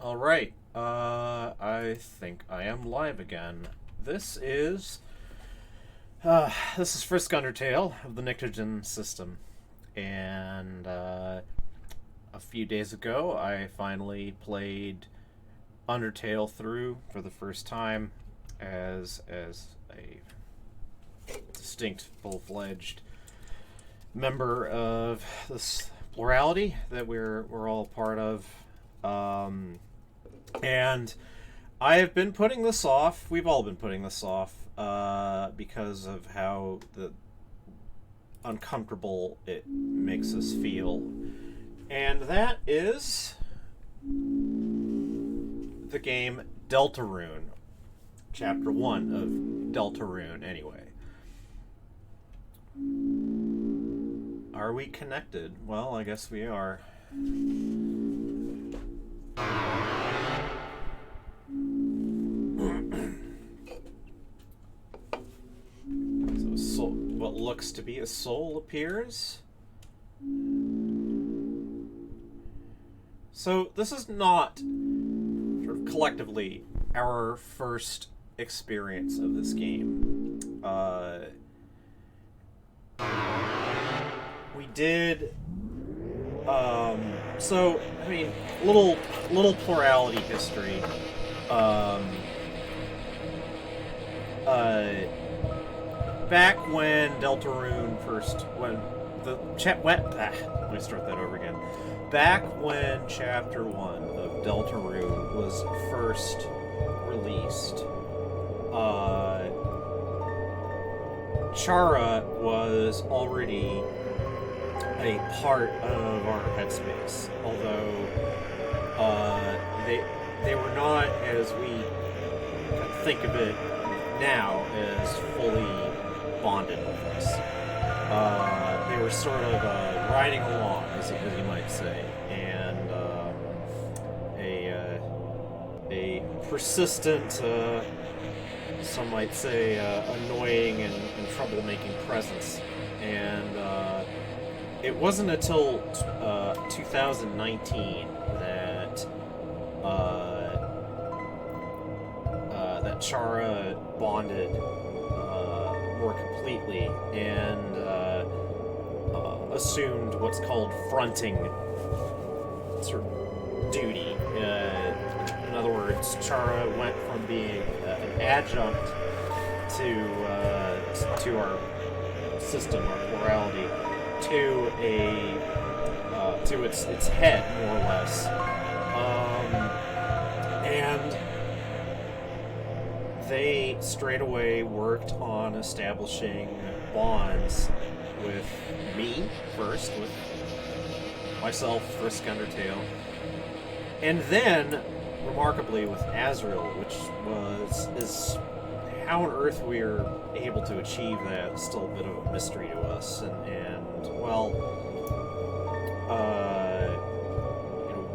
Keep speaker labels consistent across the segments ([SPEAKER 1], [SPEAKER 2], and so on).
[SPEAKER 1] Alright, I think I am live again. This is, this is Frisk Undertale of the Nitrogen system. And, a few days ago, I finally played Undertale through for the first time as a distinct, full-fledged member of this plurality that we're all part of. And I have been putting this off. We've all been putting this off because of how uncomfortable it makes us feel. And that is the game Deltarune. Chapter 1 of Deltarune, anyway. Are we connected? Well, I guess we are. So what looks to be a soul appears. So this is not sort of collectively our first experience of this game. We did. So I mean, little plurality history. Back when Deltarune first, when the let me start that over again. Back when Chapter 1 of Deltarune was first released, Chara was already a part of our headspace, although they were not, as we think of it now, as fully bonded with us. They were sort of riding along, as you might say, and a persistent, some might say, annoying and troublemaking presence. And it wasn't until 2019 that that Chara bonded more completely and assumed what's called fronting sort of duty. In other words, Chara went from being an adjunct to our system, our plurality, to its head, more or less, and they straight away worked on establishing bonds with me first, with myself, Frisk Undertale, and then, remarkably, with Azrael, which is how on earth we are able to achieve that is still a bit of a mystery to us, and well,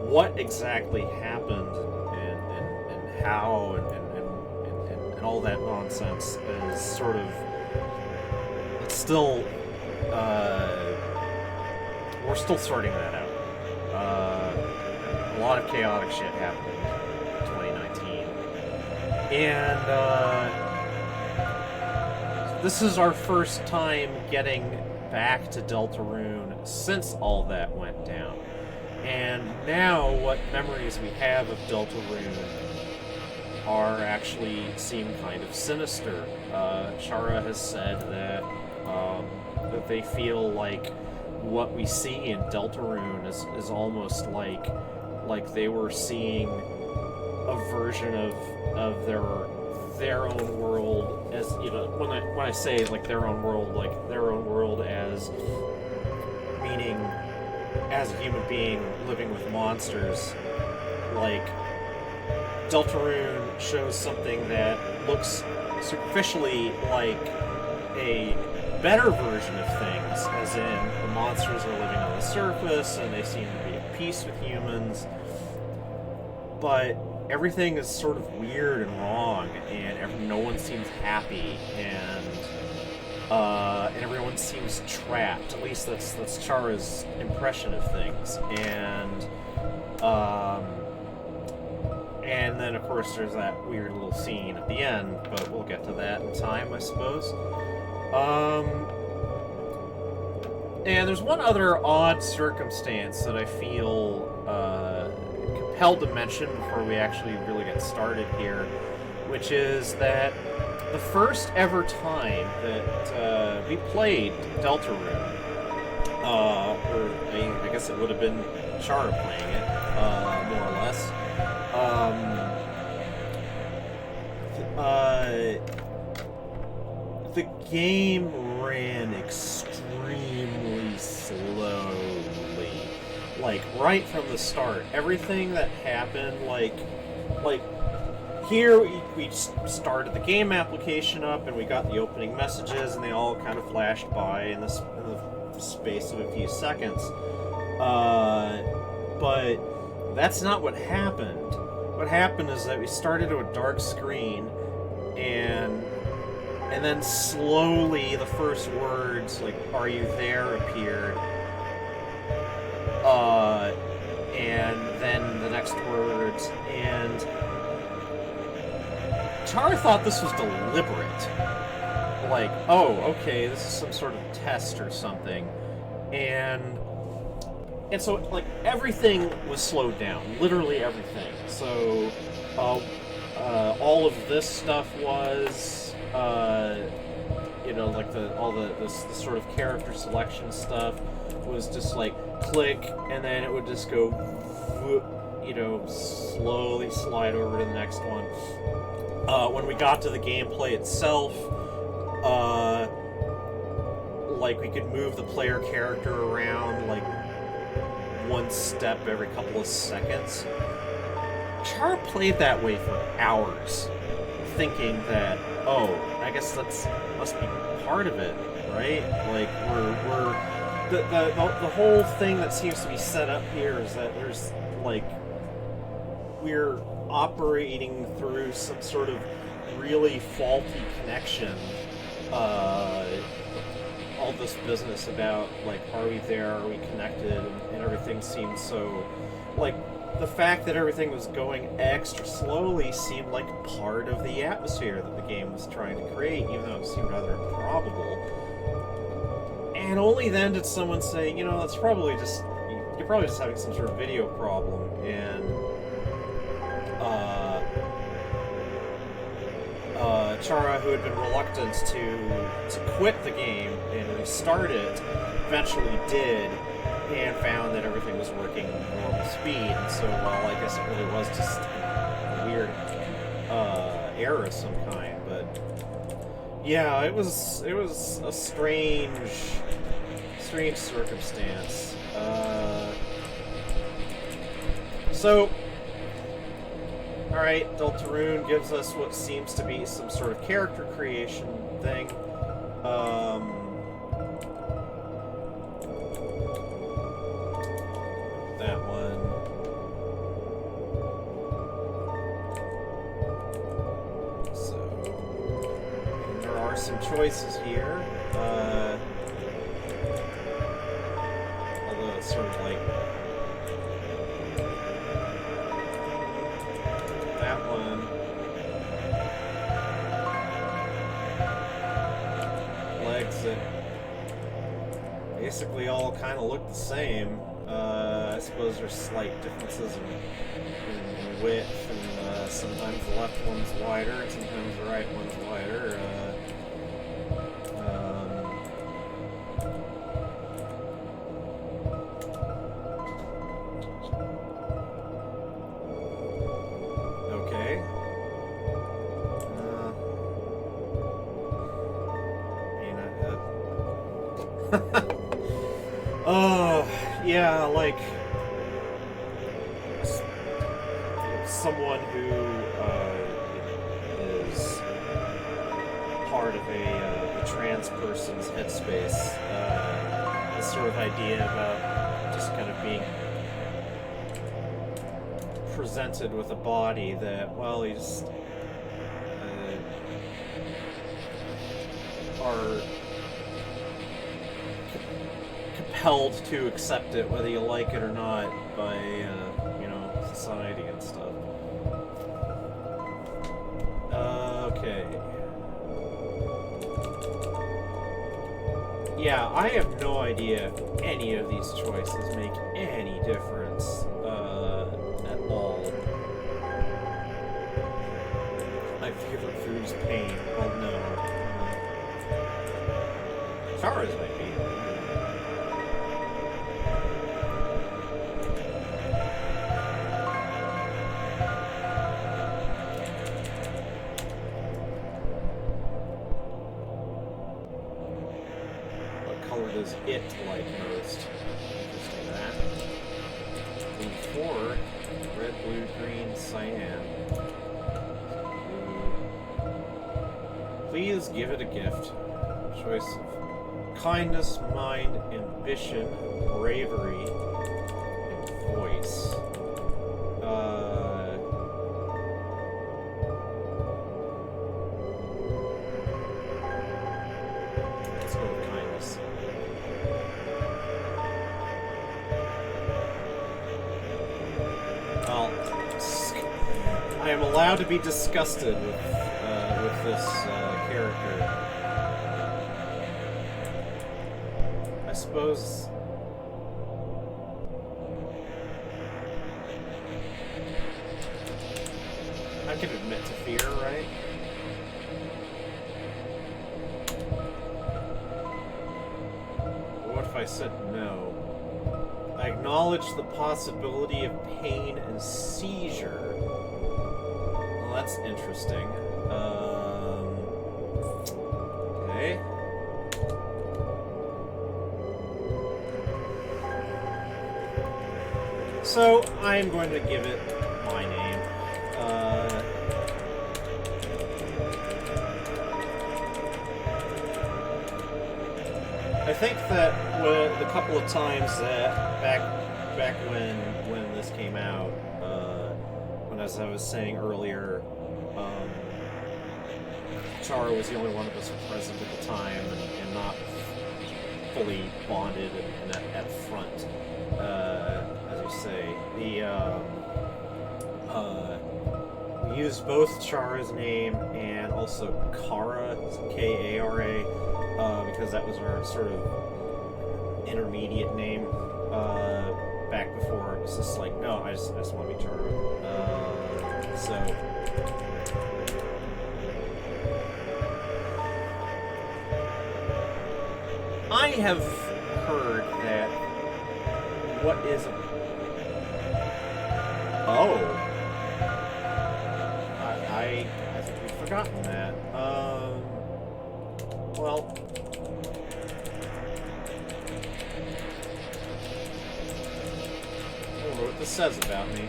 [SPEAKER 1] what exactly happened and how and all that nonsense is sort of, it's still, we're still sorting that out. A lot of chaotic shit happened in 2019. And this is our first time getting back to Deltarune since all that went down. And now what memories we have of Deltarune are actually seem kind of sinister. Chara has said that that they feel like what we see in Deltarune is almost like they were seeing a version of their own world, as you know, when I say like their own world as meaning as a human being living with monsters. Like, Deltarune shows something that looks superficially like a better version of things, as in the monsters are living on the surface and they seem to be at peace with humans, but everything is sort of weird and wrong, and no one seems happy, and everyone seems trapped. At least that's Chara's impression of things, and And then, of course, there's that weird little scene at the end, but we'll get to that in time, I suppose. And there's one other odd circumstance that I feel compelled to mention before we actually really get started here, which is that the first ever time that we played Deltarune, or I guess it would have been Chara playing it, more or less. The game ran extremely slowly. Like, right from the start. Everything that happened, like here we started the game application up and we got the opening messages and they all kind of flashed by in the space of a few seconds. But that's not what happened. What happened is that we started to a dark screen, and then slowly the first words, like, "Are you there?" appeared. And then the next words, and Chara thought this was deliberate. Like, oh, okay, this is some sort of test or something. And so, like, everything was slowed down. Literally everything. So, all of this stuff was, like all the sort of character selection stuff was just like click, and then it would just go, slowly slide over to the next one. When we got to the gameplay itself, like, we could move the player character around, like, one step every couple of seconds. Chara played that way for hours, thinking that, oh, I guess that's must be part of it, right? Like, we're the whole thing that seems to be set up here is that there's, like, we're operating through some sort of really faulty connection. All this business about, like, are we there, are we connected, and everything seemed so, like, the fact that everything was going extra slowly seemed like part of the atmosphere that the game was trying to create, even though it seemed rather improbable. And only then did someone say, that's probably just, you're probably just having some sort of video problem, and Chara, who had been reluctant to quit the game and restart it, eventually did, and found that everything was working normal speed. And so, well, I guess it really was just a weird error of some kind. But yeah, it was a strange circumstance. So. Alright, Deltarune gives us what seems to be some sort of character creation thing. That one. So, there are some choices here. Although it's sort of like... that basically all kind of look the same. I suppose there's slight differences in width, and sometimes the left one's wider, and sometimes the right one's wider. Yeah, like someone who is part of a trans person's headspace, this sort of idea about just kind of being presented with a body that, well, you just are compelled to accept it, whether you like it or not, by society and stuff. Yeah, I have no idea if any of these choices make any difference at all. My favorite food is pain. Oh no. Chara's might be. Does it like most? Interesting that. Blue 4, red, blue, green, cyan. Please give it a gift. Choice of kindness, mind, ambition, bravery, and voice. Let's go with kindness. Well, I am allowed to be disgusted with this character. I suppose. I can admit to fear, right? What if I said no? I acknowledge the possibility of pain and seizure. Well, that's interesting. Okay. So, I'm going to give it my name. I think that the couple of times that back when this came out, when as I was saying earlier, Chara was the only one of us present at the time and not fully bonded and at front, as you say. We used both Chara's name and also Kara, Kara, because that was our sort of intermediate name back before. It was just like, no, I just want to be Chara. So I have heard that what is I think we've forgotten that. Well, I don't know what this says about me.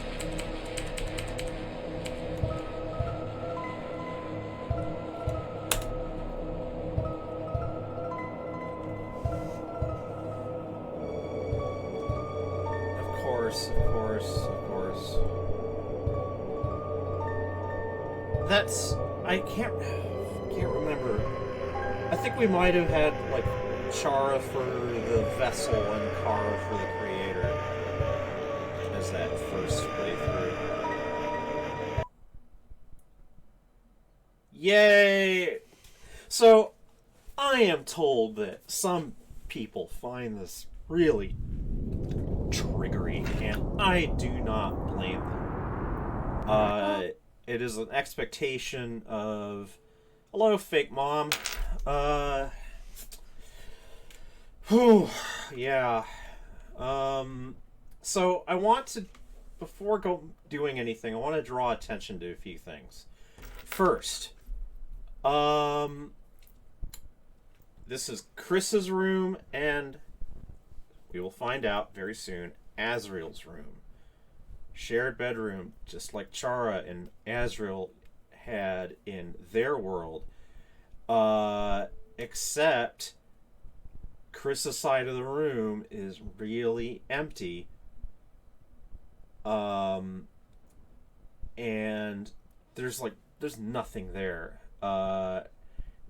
[SPEAKER 1] Of course. That's... I can't remember. I think we might have had, like, Chara for the vessel and Kara for the creator as that first playthrough. Yay! So, I am told that some people find this really triggery, and I do not blame them. It is an expectation of, hello, fake mom. Yeah. So I want to, before doing anything, I want to draw attention to a few things. First, this is Chris's room, and we will find out very soon, Azrael's room. Shared bedroom, just like Chara and Azrael had in their world. Except Chris's side of the room is really empty. And there's nothing there. The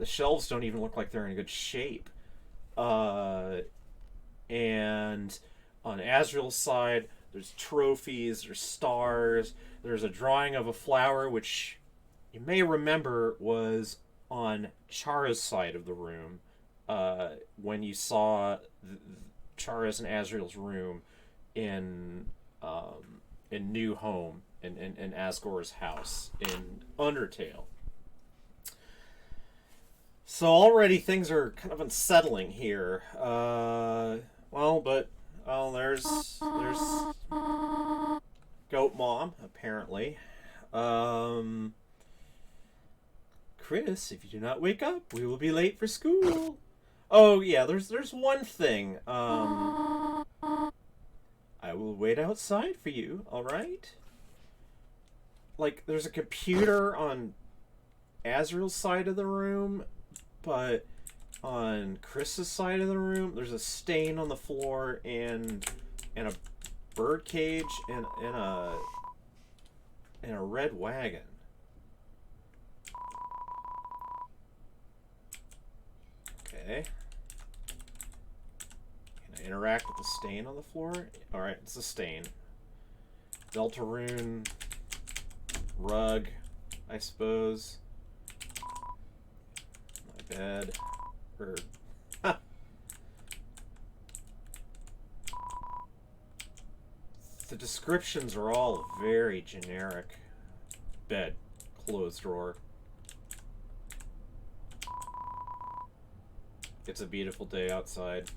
[SPEAKER 1] shelves don't even look like they're in good shape. And on Azrael's side, there's trophies, there's stars, there's a drawing of a flower, which you may remember was on Chara's side of the room, when you saw Chara's and Azriel's room in New Home in Asgore's house in Undertale. So already things are kind of unsettling here. There's Goat Mom apparently. Chris, if you do not wake up, we will be late for school. Oh yeah, there's one thing. I will wait outside for you. All right. Like there's a computer on Azriel's side of the room, but on Chris's side of the room, there's a stain on the floor and a bird cage and a red wagon. Okay. Can I interact with the stain on the floor? Alright, it's a stain. Deltarune rug, I suppose. My bed. Or the descriptions are all very generic. Bed, clothes drawer. It's a beautiful day outside.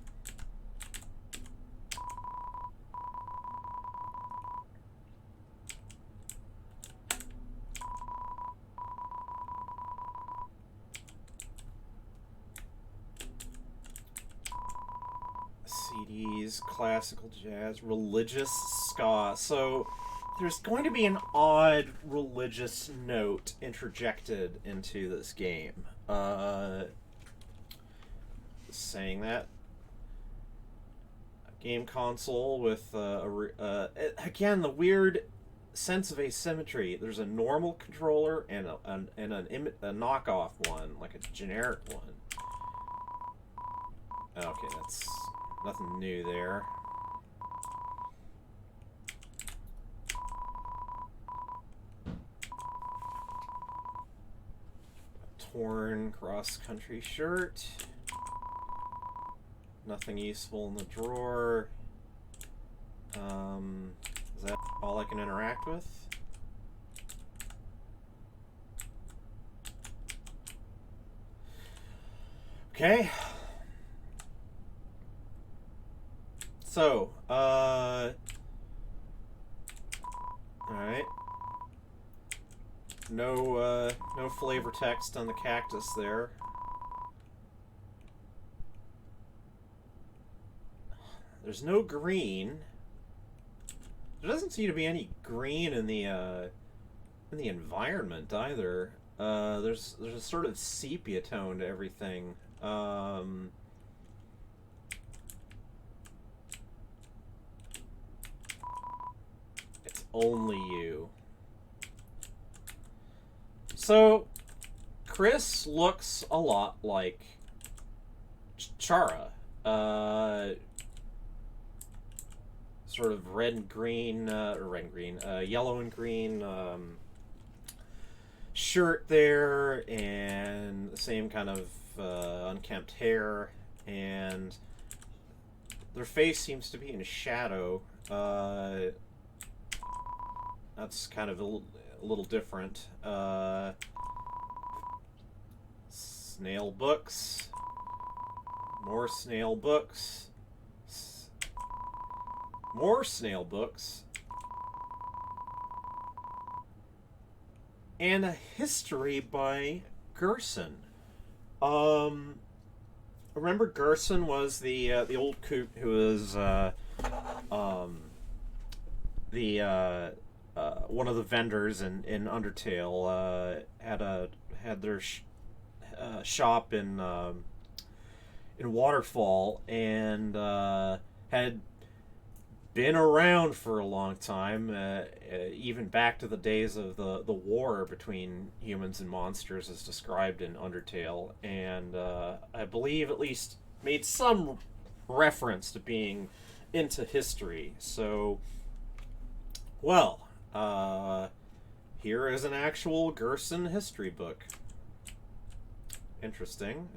[SPEAKER 1] CDs, classical jazz, religious ska. So there's going to be an odd religious note interjected into this game. Saying that. A game console with again the weird sense of asymmetry. There's a normal controller and a knockoff one, like a generic one. Okay, that's nothing new there. A torn cross-country shirt. Nothing useful in the drawer. Is that all I can interact with? Okay. So, alright. No flavor text on the cactus there. There's no green. There doesn't seem to be any green in the environment either. There's a sort of sepia tone to everything. It's only you. So, Chris looks a lot like Chara. Sort of red and green, yellow and green shirt there, and the same kind of unkempt hair, and their face seems to be in shadow. That's kind of a little different. Snail books. More snail books. More snail books. And a history by Gerson. Remember Gerson was the old coot who was one of the vendors in Undertale. Had their shop in Waterfall, and had been around for a long time, even back to the days of the war between humans and monsters as described in Undertale, and I believe at least made some reference to being into history. So, well, here is an actual Gerson history book. Interesting.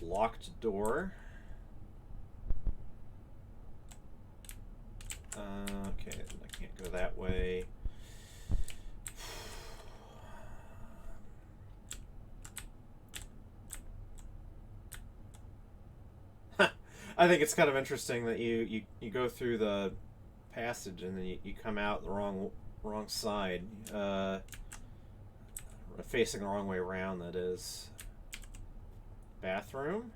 [SPEAKER 1] Locked door. Okay, I can't go that way. I think it's kind of interesting that you go through the passage and then you come out the wrong side, facing the wrong way around. That is. Bathroom.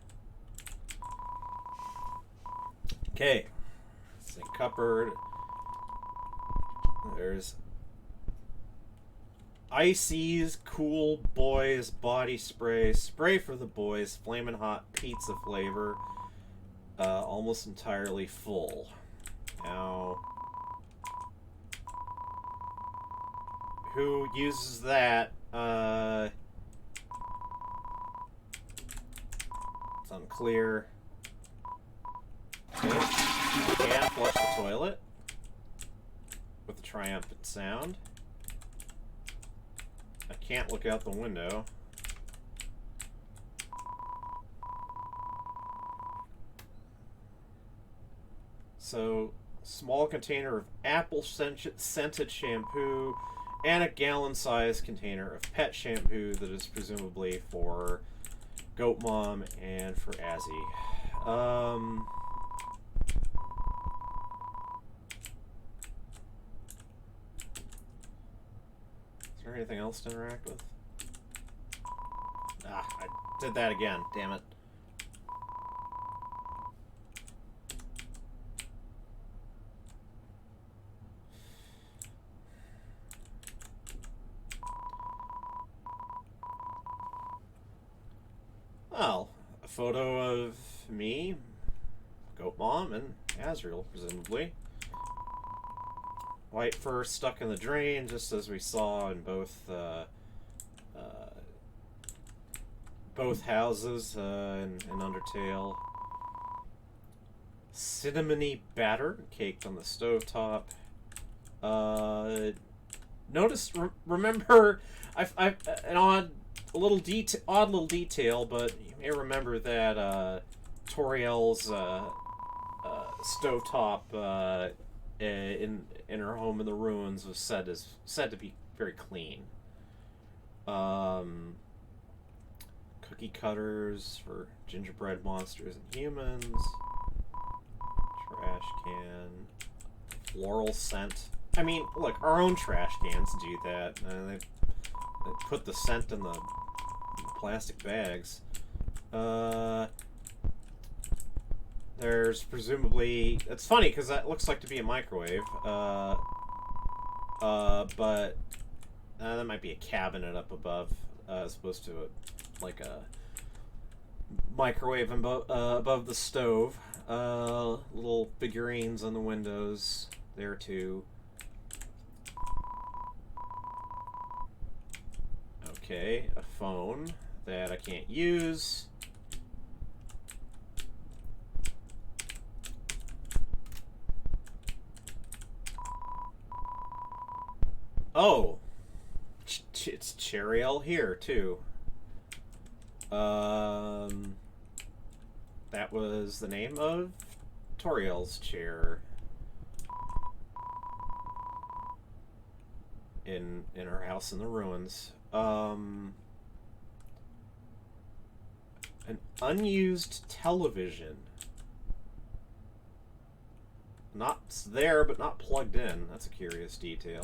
[SPEAKER 1] Okay, sink cupboard. There's Icy's Cool Boys body spray, spray for the boys, flamin' hot pizza flavor. Almost entirely full. Now, who uses that? It's unclear. Okay. Can flush the toilet with a triumphant sound. I can't look out the window. So, small container of apple-scented shampoo and a gallon-sized container of pet shampoo that is presumably for Goat Mom and for Azzy. Is there anything else to interact with? Ah, I did that again. Damn it. Well, a photo of me, Goat Mom, and Azrael, presumably. White fur stuck in the drain, just as we saw in both houses in Undertale. Cinnamony batter caked on the stovetop. Remember, an odd little detail, but you may remember that Toriel's stovetop in her home in the ruins was said to be very clean. Cookie cutters for gingerbread monsters and humans. Trash can. Floral scent. I mean, look, our own trash cans do that. They put the scent in the plastic bags. There's presumably... It's funny, because that looks like to be a microwave. But that might be a cabinet up above, as opposed to a microwave above the stove. Little figurines on the windows there, too. Okay, a phone that I can't use. Oh, it's Cheriel here too. That was the name of Toriel's chair in her house in the ruins. An unused television. Not there, but not plugged in. That's a curious detail.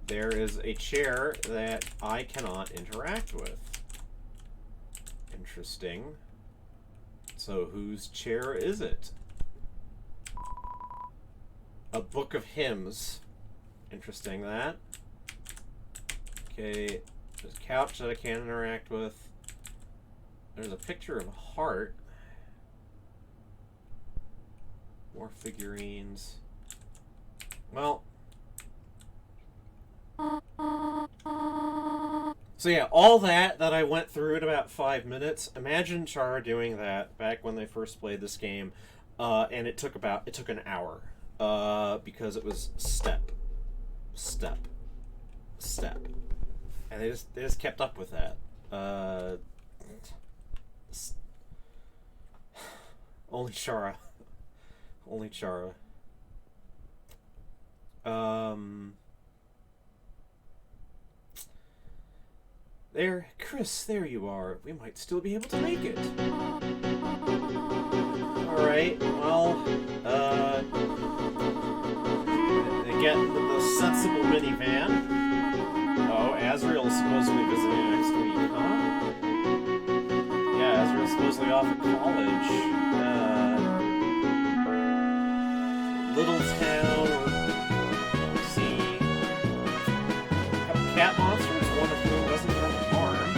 [SPEAKER 1] There is a chair that I cannot interact with. Interesting. So whose chair is it? A book of hymns. Interesting, that. Okay, there's a couch that I can't interact with. There's a picture of a heart. More figurines. Well. So yeah, all that I went through in about 5 minutes. Imagine Char doing that back when they first played this game, and it took an hour, because it was step, and they just kept up with that. Only Chara. Only Chara. There, Chris, there you are. We might still be able to make it. Alright, well, get the sensible minivan. Oh, Azrael's supposedly visiting next week, huh? Yeah, Azrael's supposedly off at college. Little town, let's see, a couple cat monsters, one of whom doesn't have a farm.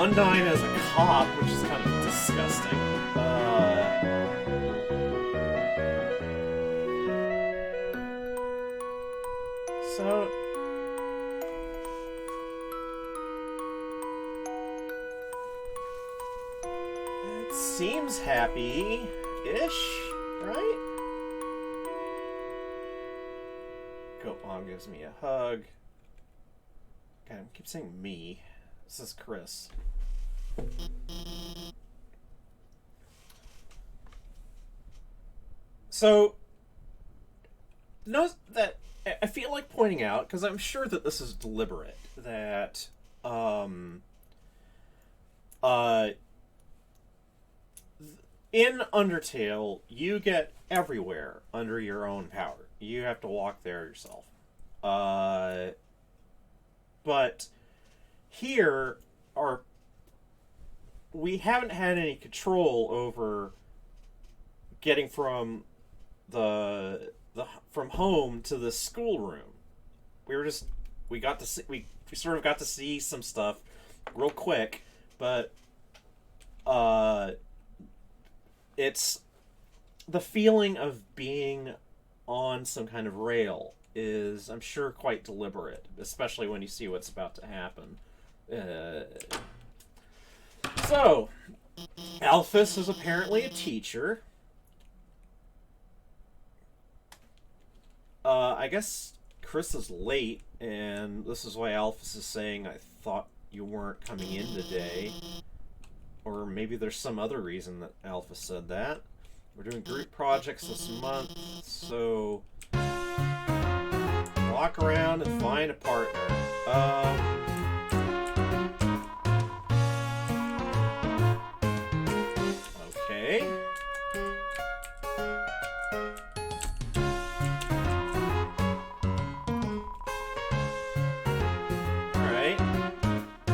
[SPEAKER 1] Undyne as a cop, which is kind of disgusting. So it seems happy-ish, right? Mom gives me a hug. God, I keep saying me. This is Chris. So, notice that I feel like pointing out, because I'm sure that this is deliberate, that in Undertale, you get everywhere under your own power. You have to walk there yourself. But here, we haven't had any control over getting from from home to the schoolroom. We sort of got to see some stuff real quick, but it's the feeling of being on some kind of rail is, I'm sure, quite deliberate, especially when you see what's about to happen. So, Alphys is apparently a teacher. I guess Chris is late, and this is why Alphys is saying, I thought you weren't coming in today. Or maybe there's some other reason that Alphys said that. We're doing group projects this month, so walk around and find a partner. Okay. Alright.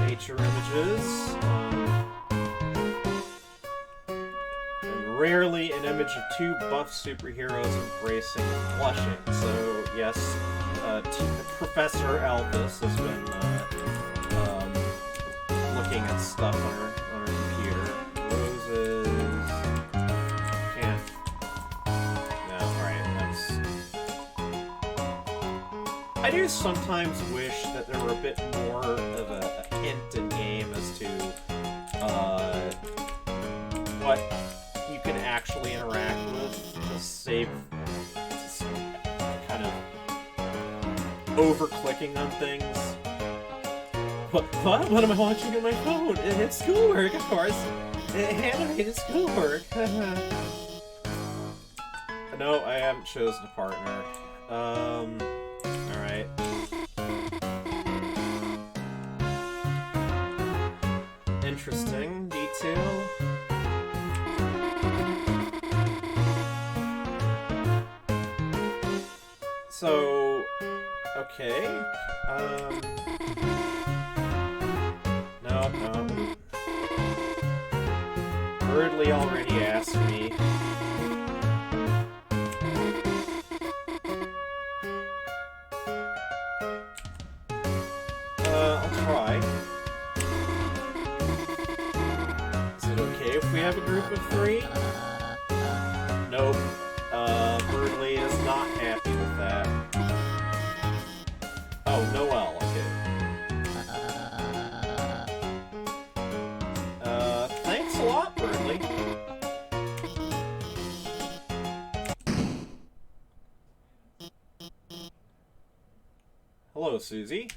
[SPEAKER 1] Nature images. Rarely an image of two buff superheroes embracing and blushing. So, yes, Professor Alphys has been looking at stuff on her computer. Roses. Can't. No, alright, that's. I do sometimes wish that there were a bit more of a hint in game as to what you can actually interact with to save kind of over-clicking on things. What am I watching on my phone? It's schoolwork, of course. Animated schoolwork. No, I haven't chosen a partner. Alright. Interesting detail. So, okay, no. Birdly already asked me. I'll try. Is it okay if we have a group of 3? Nope. Birdly is not happy with that. Oh, Noelle, okay. Thanks a lot, Birdly. Hello, Susie.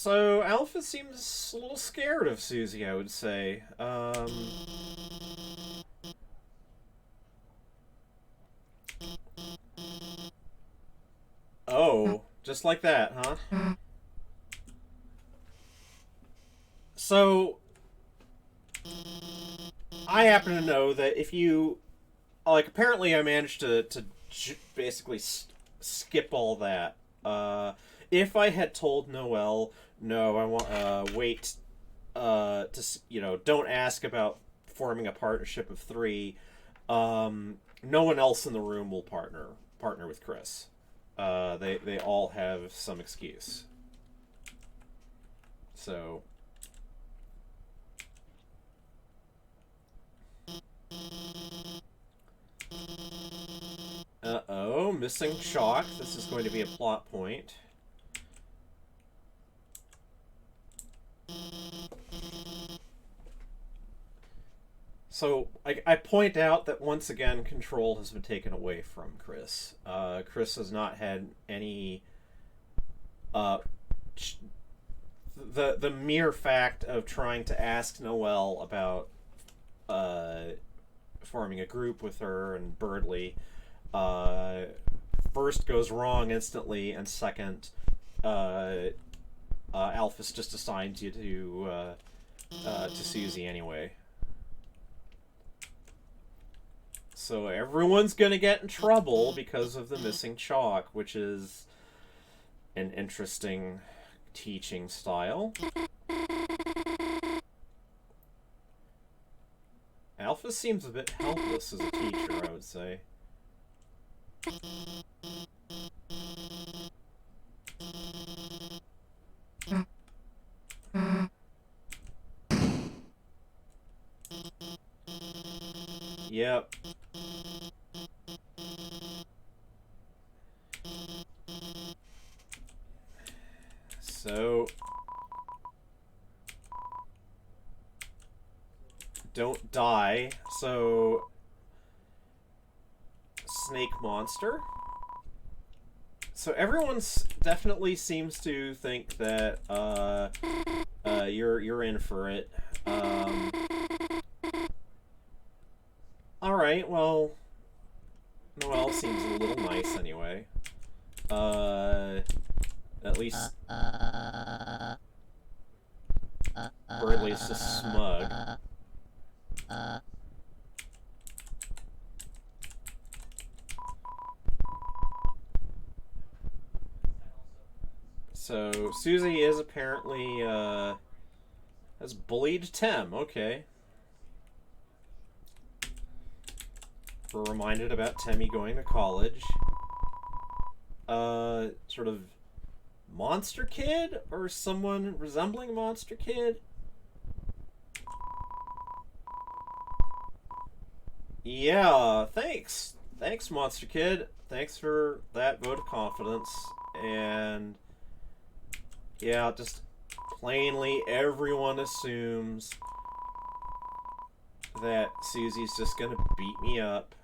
[SPEAKER 1] So Alpha seems a little scared of Susie, I would say. Oh, just like that, huh? So I happen to know that if you like, apparently I managed to basically skip all that. If I had told Noelle, no, I want wait, don't ask about forming a partnership of three. No one else in the room will partner with Chris. They all have some excuse. So. Uh-oh, missing chalk. This is going to be a plot point. So, I point out that once again, control has been taken away from Chris. Chris has not had any... the mere fact of trying to ask Noelle about forming a group with her and Birdley first goes wrong instantly, and second, Alphys just assigns you to Susie anyway. So everyone's gonna get in trouble because of the missing chalk, which is an interesting teaching style. Alpha seems a bit helpless as a teacher, I would say. Yep. So... don't die, so... Snake monster. So everyone definitely seems to think that, you're in for it. Alright, well... Noelle seems a little nice anyway. At least... Birdley's just smug. So, Susie is apparently, has bullied Tem, okay. We're reminded about Temmie going to college. Sort of Monster Kid? Or someone resembling Monster Kid? Yeah, thanks. Thanks, Monster Kid. Thanks for that vote of confidence. And... yeah, just plainly everyone assumes that Susie's just gonna beat me up.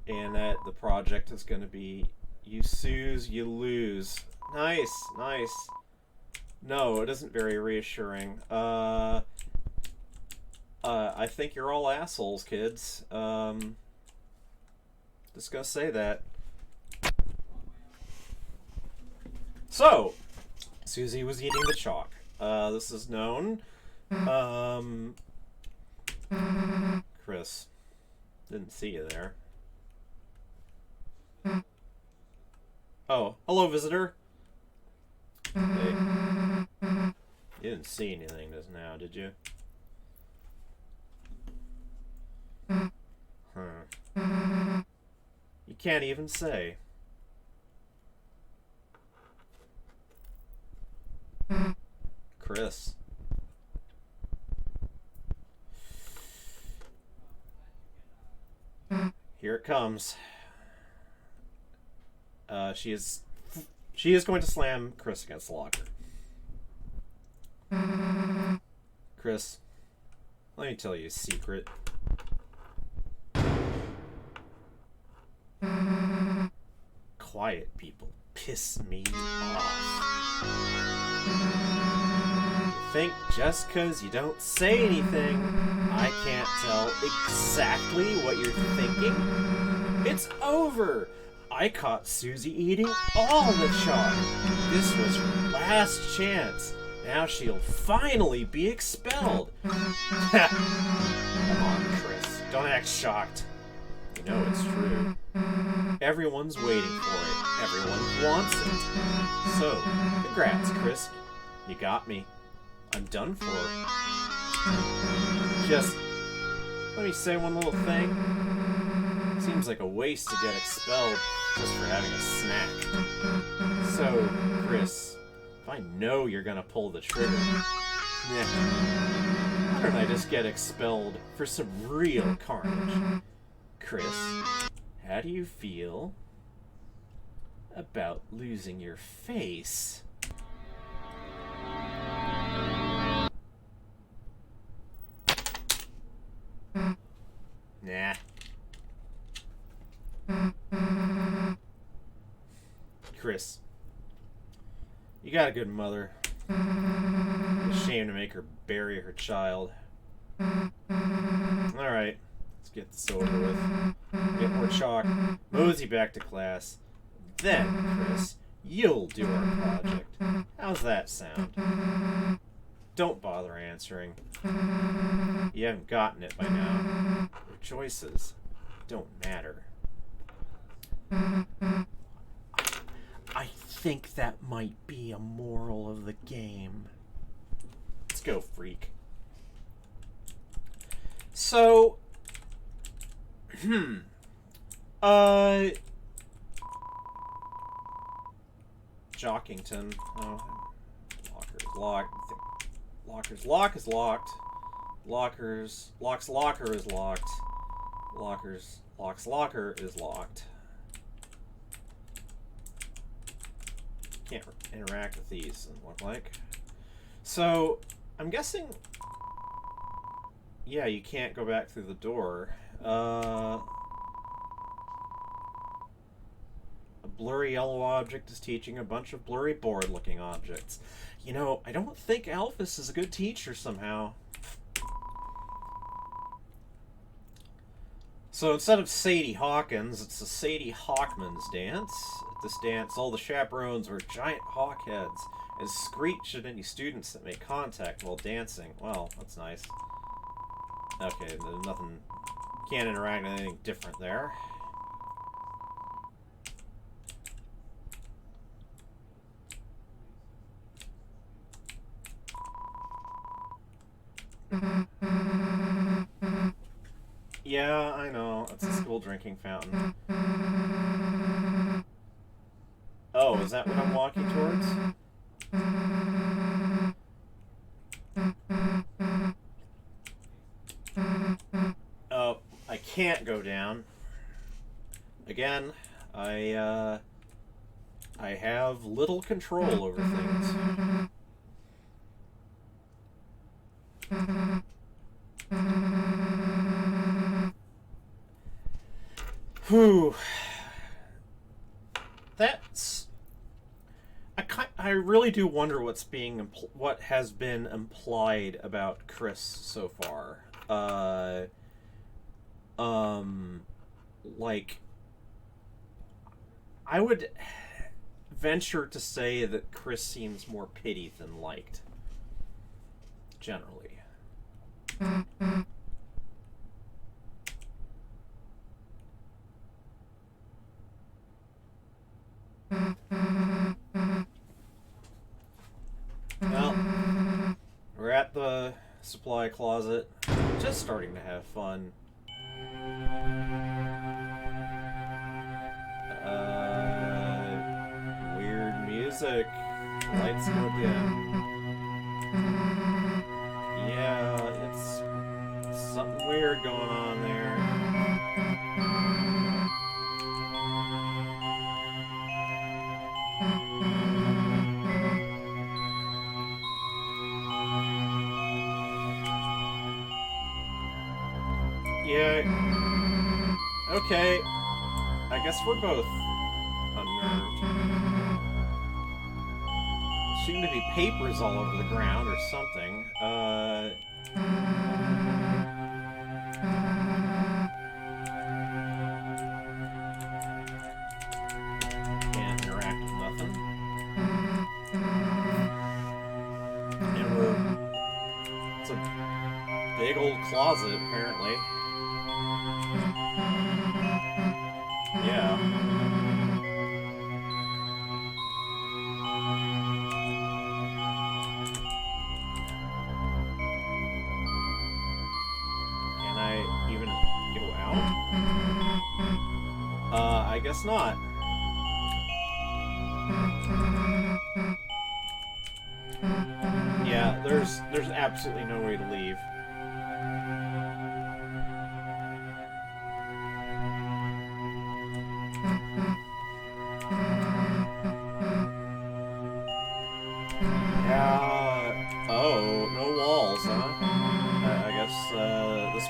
[SPEAKER 1] And that the project is gonna be, you Suze, you lose. Nice, nice. No, it isn't very reassuring. I think you're all assholes, kids. Just gonna say that. So, Susie was eating the chalk. This is known. Chris, didn't see you there. Oh, hello, visitor. Hey. You didn't see anything just now, did you? Huh. You can't even say. Chris. Here it comes. She is going to slam Chris against the locker. Chris, let me tell you a secret. Quiet people piss me off. You think just 'cause you don't say anything, I can't tell exactly what you're thinking? It's over! I caught Susie eating all the chalk. This was her last chance. Now she'll finally be expelled. Come on, Chris. Don't act shocked. You know it's true. Everyone's waiting for it. Everyone wants it. So, congrats, Chris. You got me. I'm done for. Just let me say one little thing. Seems like a waste to get expelled just for having a snack. So, Chris, if I know you're gonna pull the trigger, why don't I just get expelled for some real carnage? Chris, how do you feel about losing your face? Nah. Chris, you got a good mother. It's a shame to make her bury her child. Alright, let's get this over with. Get more chalk, mosey back to class. Then, Chris, you'll do our project. How's that sound? Don't bother answering. You haven't gotten it by now. Your choices don't matter. I think that might be a moral of the game. Let's go, freak. So, Jockington. Oh, locker's locked. Locker's lock is locked. Lock's locker is locked. Lock's locker is locked. Can't interact with these, doesn't look like. So, I'm guessing... Yeah, you can't go back through the door. A blurry yellow object is teaching a bunch of blurry bored-looking objects. You know, I don't think Alphys is a good teacher somehow. So instead of Sadie Hawkins, it's the Sadie Hawkman's dance. At this dance, all the chaperones wear giant hawk heads and screech at any students that make contact while dancing. Well, that's nice. Okay, there's nothing... Can't interact with anything different there. Yeah, I know. It's a school drinking fountain. Oh, is that what I'm walking towards? Oh, I can't go down. Again, I have little control over things. Whew. That's... I really do wonder what has been implied about Chris so far. Like, I would venture to say that Chris seems more pitied than liked, generally. Well, we're at the supply closet, just starting to have fun. Weird music. Lights go dim. Yeah, it's something weird going on there. Yeah. Okay. I guess we're both unnerved. seem to be papers all over the ground or something. Can't interact with nothing. And it's a big old closet, apparently. Yeah. Can I even go out? I guess not. Yeah, there's absolutely no way to leave. Yeah. Oh, no walls, huh? I guess this.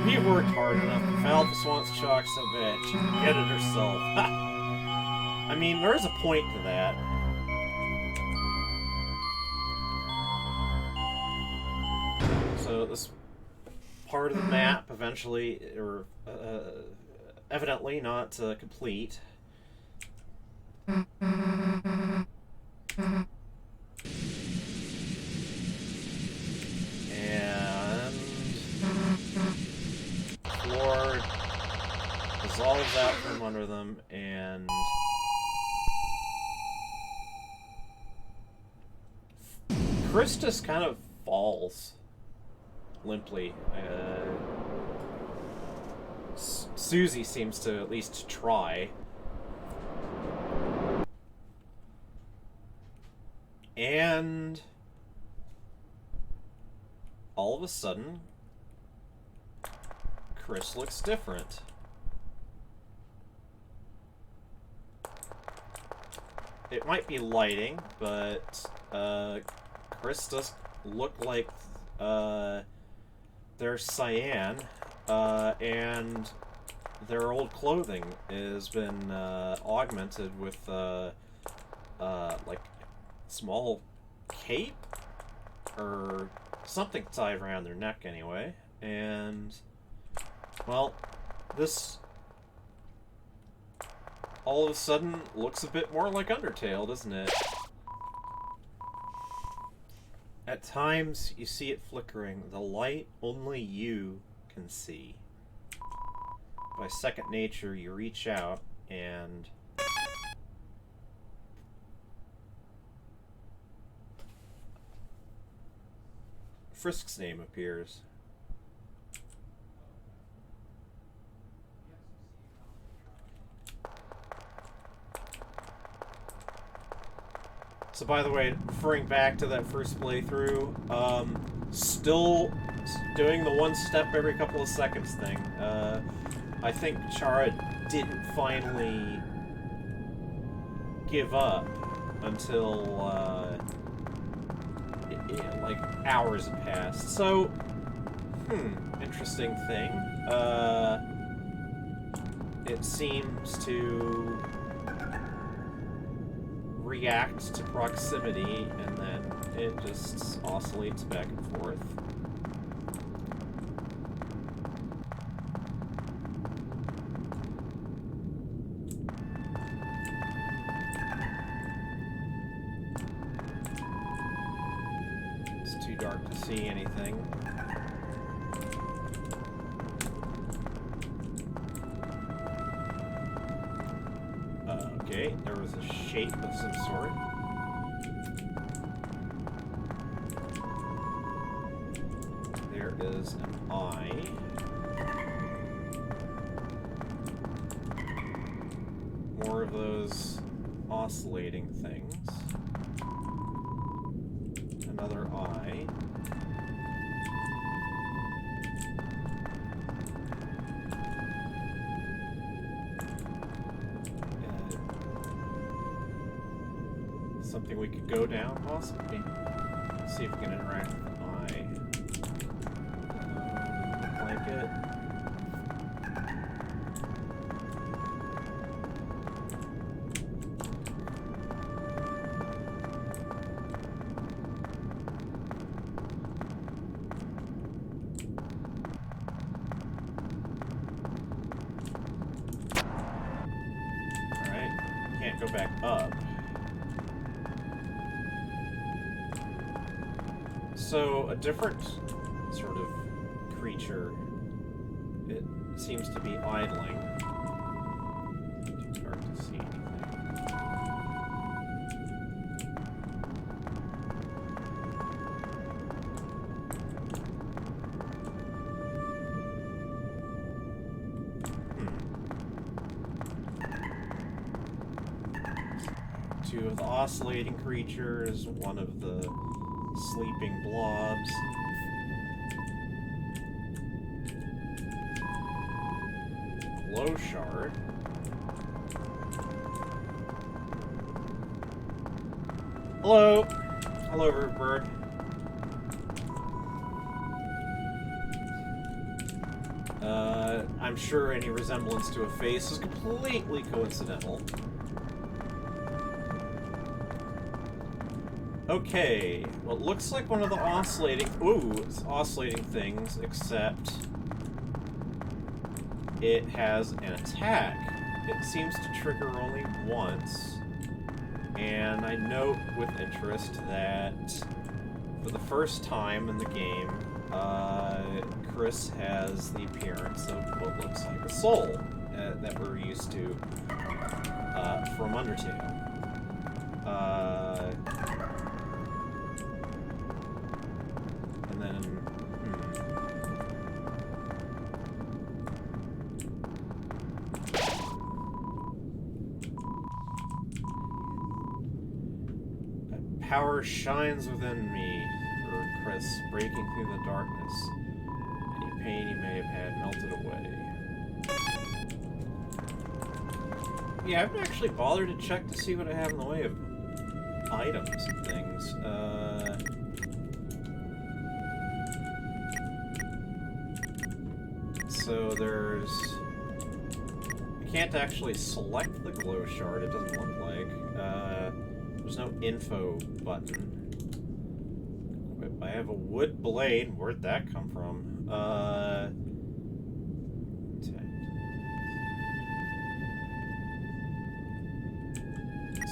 [SPEAKER 1] We worked hard enough. Falphus wants chalk so bad she can get it herself. I mean, there is a point to that. So this part of the map eventually, or evidently not complete. And floor dissolves out from under them, and Chris just kind of falls limply. Susie seems to at least try. And all of a sudden, Chris looks different. It might be lighting, but Chris does look like they're cyan, and their old clothing has been augmented with like small cape or something tied around their neck anyway. And well, this all of a sudden looks a bit more like Undertale, doesn't it? At times, you see it flickering, the light only you can see. By second nature, you reach out and Frisk's name appears. So by the way, referring back to that first playthrough, still doing the one step every couple of seconds thing. I think Chara didn't finally give up until like hours had passed. So, interesting thing. It seems to react to proximity, and then it just oscillates back and forth. It's too dark to see anything. Okay, there was a shape of some sort. There is an eye. More of those oscillating things. Another eye. Something we could go down, possibly. Let's see if we can interact with the eye. Blanket. go back up. So, a different sort of creature, it seems to be idling. Too dark to see anything. Two of the oscillating creatures, one of the sleeping blobs. Glow shard. Hello! Hello, Rupert. I'm sure any resemblance to a face is completely coincidental. Okay, well, it looks like one of the oscillating... Ooh, it's oscillating things, except it has an attack. It seems to trigger only once. And I note with interest that for the first time in the game, Chris has the appearance of what looks like a soul that we're used to from Undertale. And then, Power shines within me, for Chris, breaking through the darkness. Any pain he may have had melted away. Yeah, I haven't actually bothered to check to see what I have in the way of items and things. So there's... You can't actually select the glow shard, it doesn't look like. There's no info button. I have a wood blade. Where'd that come from?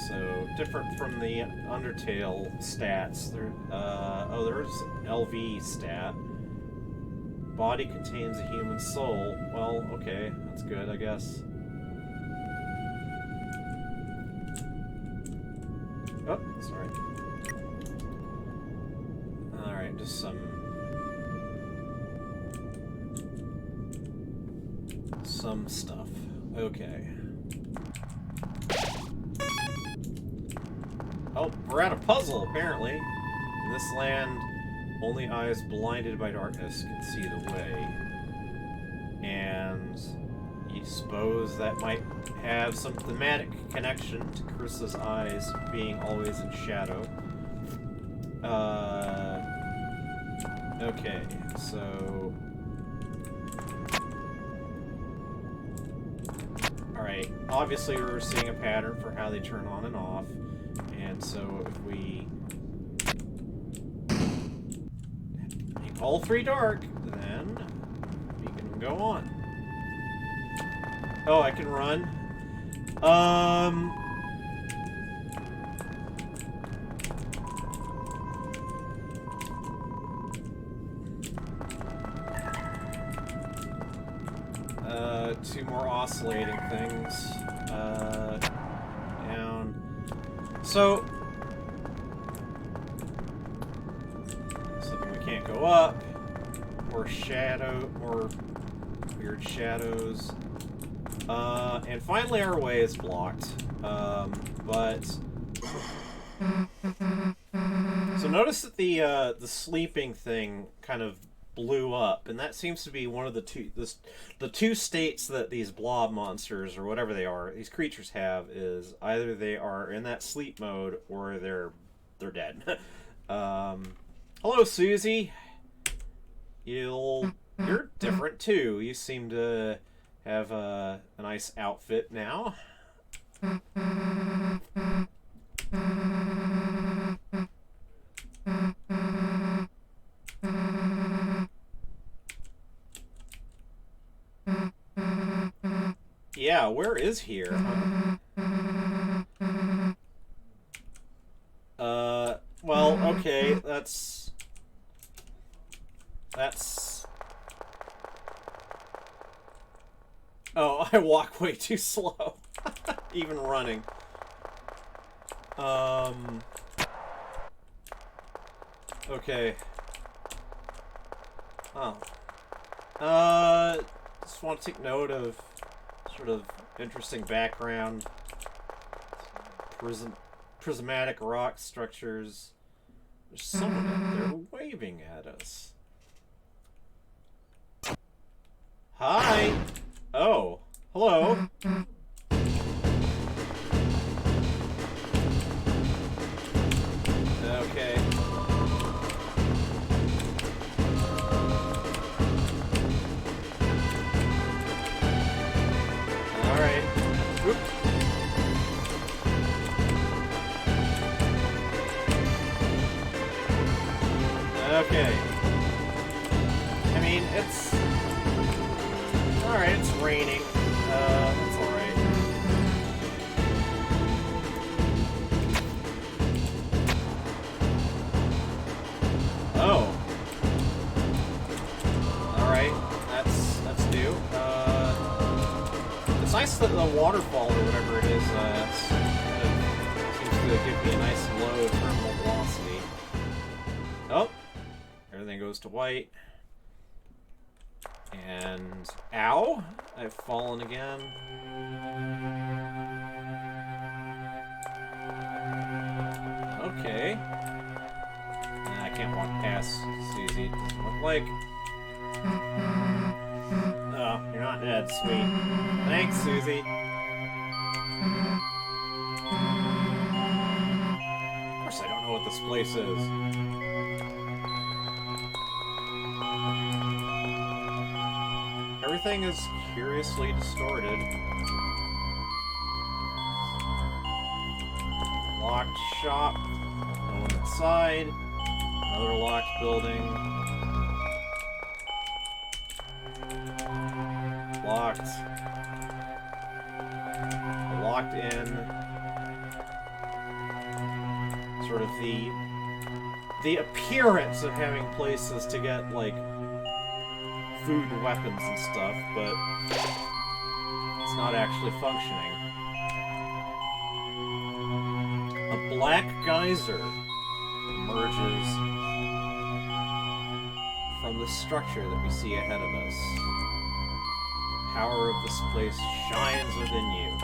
[SPEAKER 1] So, different from the Undertale stats. There's LV stat. Body contains a human soul. Well, okay, that's good, I guess. Oh, sorry. Alright, just some stuff. Okay. Oh, we're at a puzzle, apparently. In this land, only eyes blinded by darkness can see the way. And you suppose that might have some thematic connection to Chris's eyes being always in shadow. Okay, so... Alright, obviously we're seeing a pattern for how they turn on and off. And so if we make all three dark, then we can go on. Oh, I can run. Two more oscillating things. Down. So we can't go up. More weird shadows. And finally our way is blocked. But so notice that the sleeping thing kind of blew up, and that seems to be one of the two states that these blob monsters or whatever they are, these creatures have, is either they are in that sleep mode or they're dead. Hello, Susie. You're different too. You seem to have a nice outfit now. Yeah, where is here? That's... Oh, I walk way too slow. Even running. Okay. Oh. Just want to take note of sort of interesting background. Prismatic rock structures. There's someone up there waving at us. Hi! Oh, hello. Okay. Alright. Oop. Okay. I mean, it's... Alright, it's raining. That's alright. Oh. Alright, that's new. It's nice that the waterfall, or whatever it is, seems to give me a nice low terminal velocity. Oh. Everything goes to white. And... Ow! I've fallen again. Okay. I can't walk past Susie. Doesn't look like... Oh, you're not dead. Sweet. Thanks, Susie. Of course I don't know what this place is. Everything is curiously distorted. Locked shop. No one inside. Another locked building. Locked. Locked in. Sort of the appearance of having places to get, like, food and weapons and stuff, but it's not actually functioning. A black geyser emerges from the structure that we see ahead of us. The power of this place shines within you.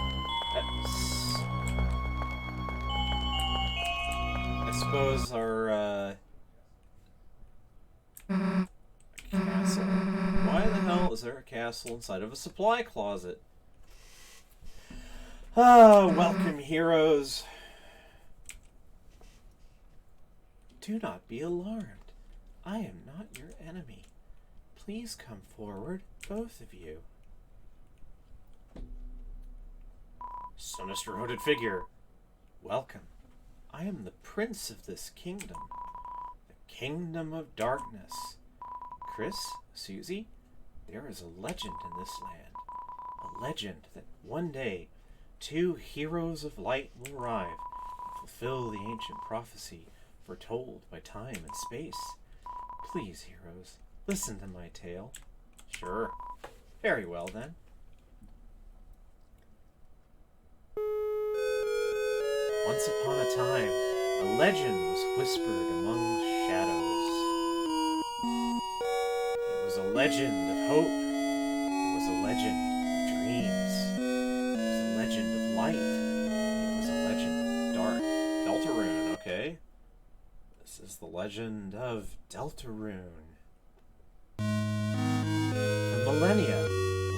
[SPEAKER 1] I suppose our castle. Why the hell is there a castle inside of a supply closet? Ah, welcome, heroes. Do not be alarmed. I am not your enemy. Please come forward, both of you. Sinister hooded figure. Welcome. I am the prince of this kingdom. The kingdom of darkness. Chris, Susie, there is a legend in this land. A legend that one day 2 heroes of light will arrive and fulfill the ancient prophecy foretold by time and space. Please, heroes, listen to my tale. Sure. Very well, then. Once upon a time, a legend was whispered among the shadows. It was a legend of hope. It was a legend of dreams. It was a legend of light. It was a legend of dark. Deltarune, okay. This is the legend of Deltarune. For millennia,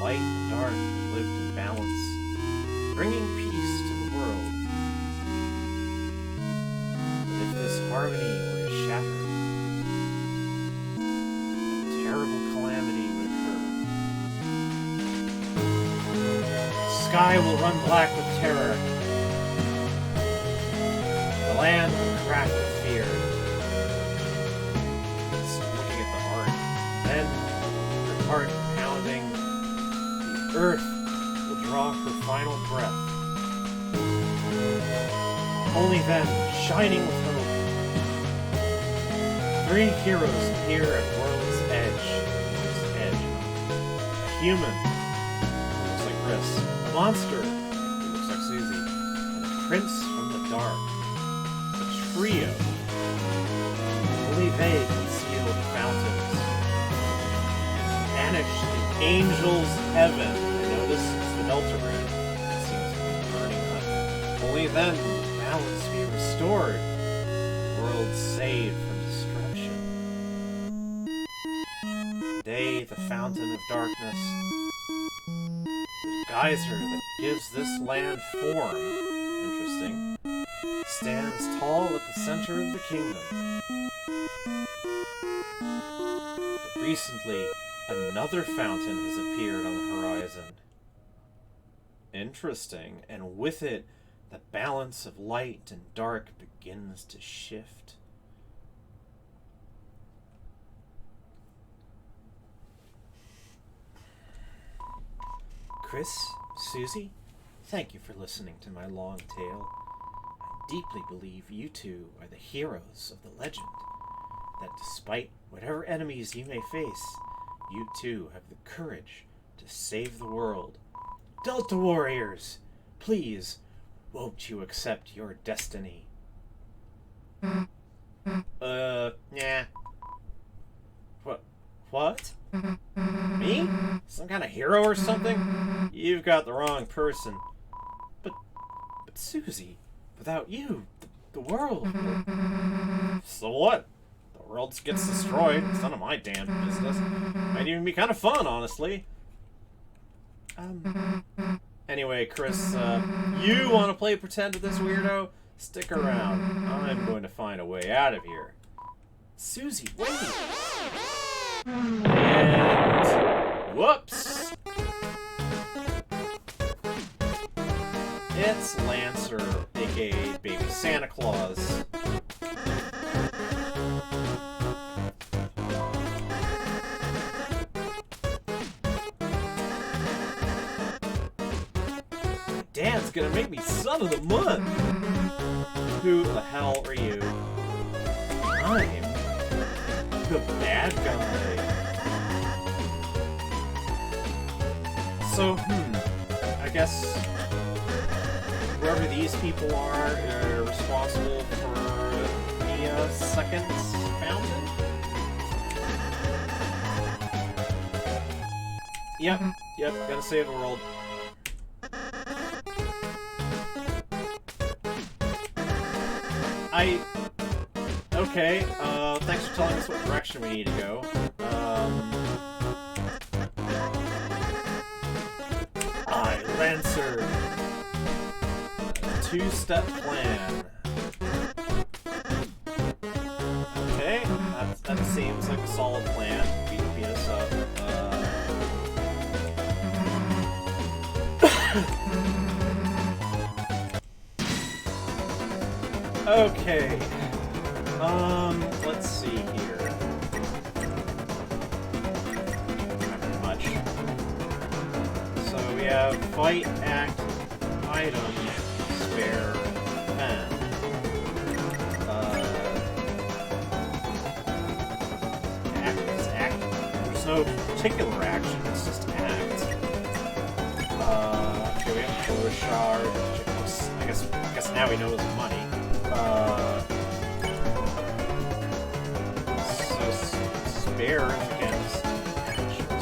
[SPEAKER 1] light and dark lived in balance, bringing peace to the world. But if this harmony were to shatter, a terrible calamity would occur. The sky will run black with terror. The land will crack with fear. Just looking at the art. Then, her heart pounding, the earth will draw her final breath. Only then, shining with hope, Three heroes appear at World's Edge. A human, who looks like Chris. A monster, who looks like Susie. And a prince from the dark. A trio. Only they can seal the fountains. Banish the angels' heaven. I know this is the Deltarune. It seems to be burning up. Only then will balance be restored. The world saved from destruction. Today, the fountain of darkness, the geyser that gives this land form, interesting, stands tall at the center of the kingdom. But recently, another fountain has appeared on the horizon. Interesting, and with it, the balance of light and dark begins to shift. Chris, Susie, thank you for listening to my long tale. I deeply believe you two are the heroes of the legend, that despite whatever enemies you may face, you two have the courage to save the world. Delta Warriors, please, won't you accept your destiny? Yeah. What? Me? Some kind of hero or something? You've got the wrong person. But Susie, without you, the world... So what? The world gets destroyed. It's none of my damn business. Might even be kind of fun, honestly. Anyway, Chris, you want to play pretend with this weirdo? Stick around. I'm going to find a way out of here. Susie, wait! And... whoops! It's Lancer, aka Baby Santa Claus. Dad's gonna make me son of the month! Who the hell are you? I'm the bad guy. So, I guess whoever these people are responsible for the second fountain? Yep, gotta save the world. Okay, thanks for telling us what direction we need to go. Lancer. Two-step plan. Okay, that seems like a solid plan. Beat us up. Okay. Let's see here. Not very much. So we have fight, act, item, spare, pen. Act is act. There's no particular action, it's just act. Okay, we have a shard. I guess now we know it's money. Spares against actions.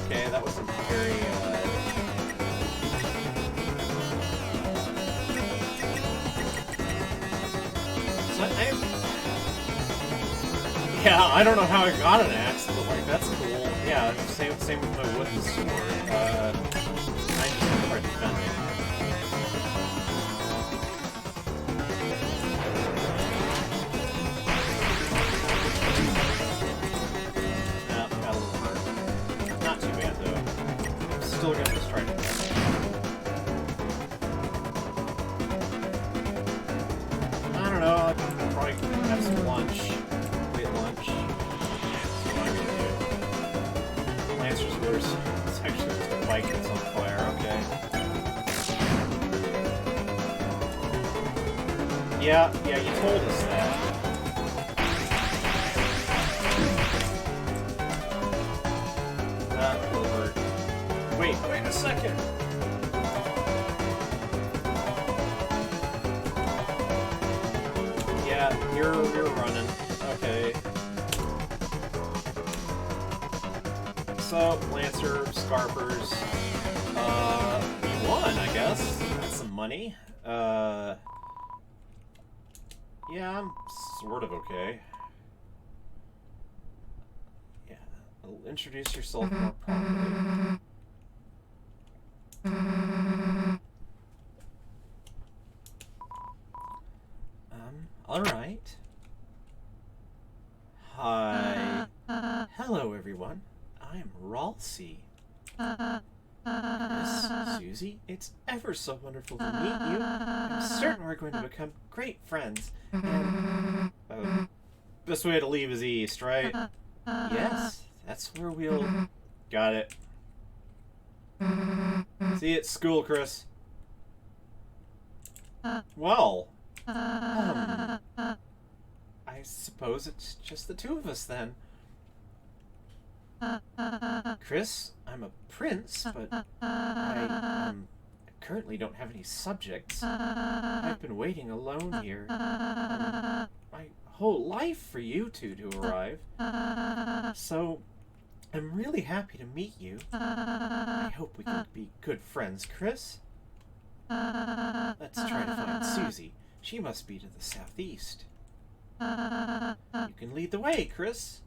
[SPEAKER 1] Okay, that wasn't very, yeah, I don't know how I got an axe, but, like, that's cool. Yeah, same with my wooden sword. I just tried defending. Got a little hurt. Not too bad, though. I'm still gonna just try to defend. I don't know, I'll probably have some lunch. Late lunch. That's what I'm gonna do. Lancer's worse. It's actually just a bike that's on fire. Okay. Yeah, you told us that. That will hurt. Wait a second! Yeah, you're running. Okay. So, Lancer, Scarpers, we won, I guess. That's some money. Yeah, I'm sort of okay. Yeah, introduce yourself more properly. Alright. Hi. Hello, everyone. I'm Ralsei. Miss Susie, it's ever so wonderful to meet you. I'm certain we're going to become great friends. And best way to leave is east, right? Yes, that's where we'll... Got it. See you at school, Chris. Well, I suppose it's just the two of us then. Chris, I'm a prince, but I currently don't have any subjects. I've been waiting alone here my whole life for you two to arrive. So, I'm really happy to meet you. I hope we can be good friends, Chris. Let's try to find Susie. She must be to the southeast. You can lead the way, Chris.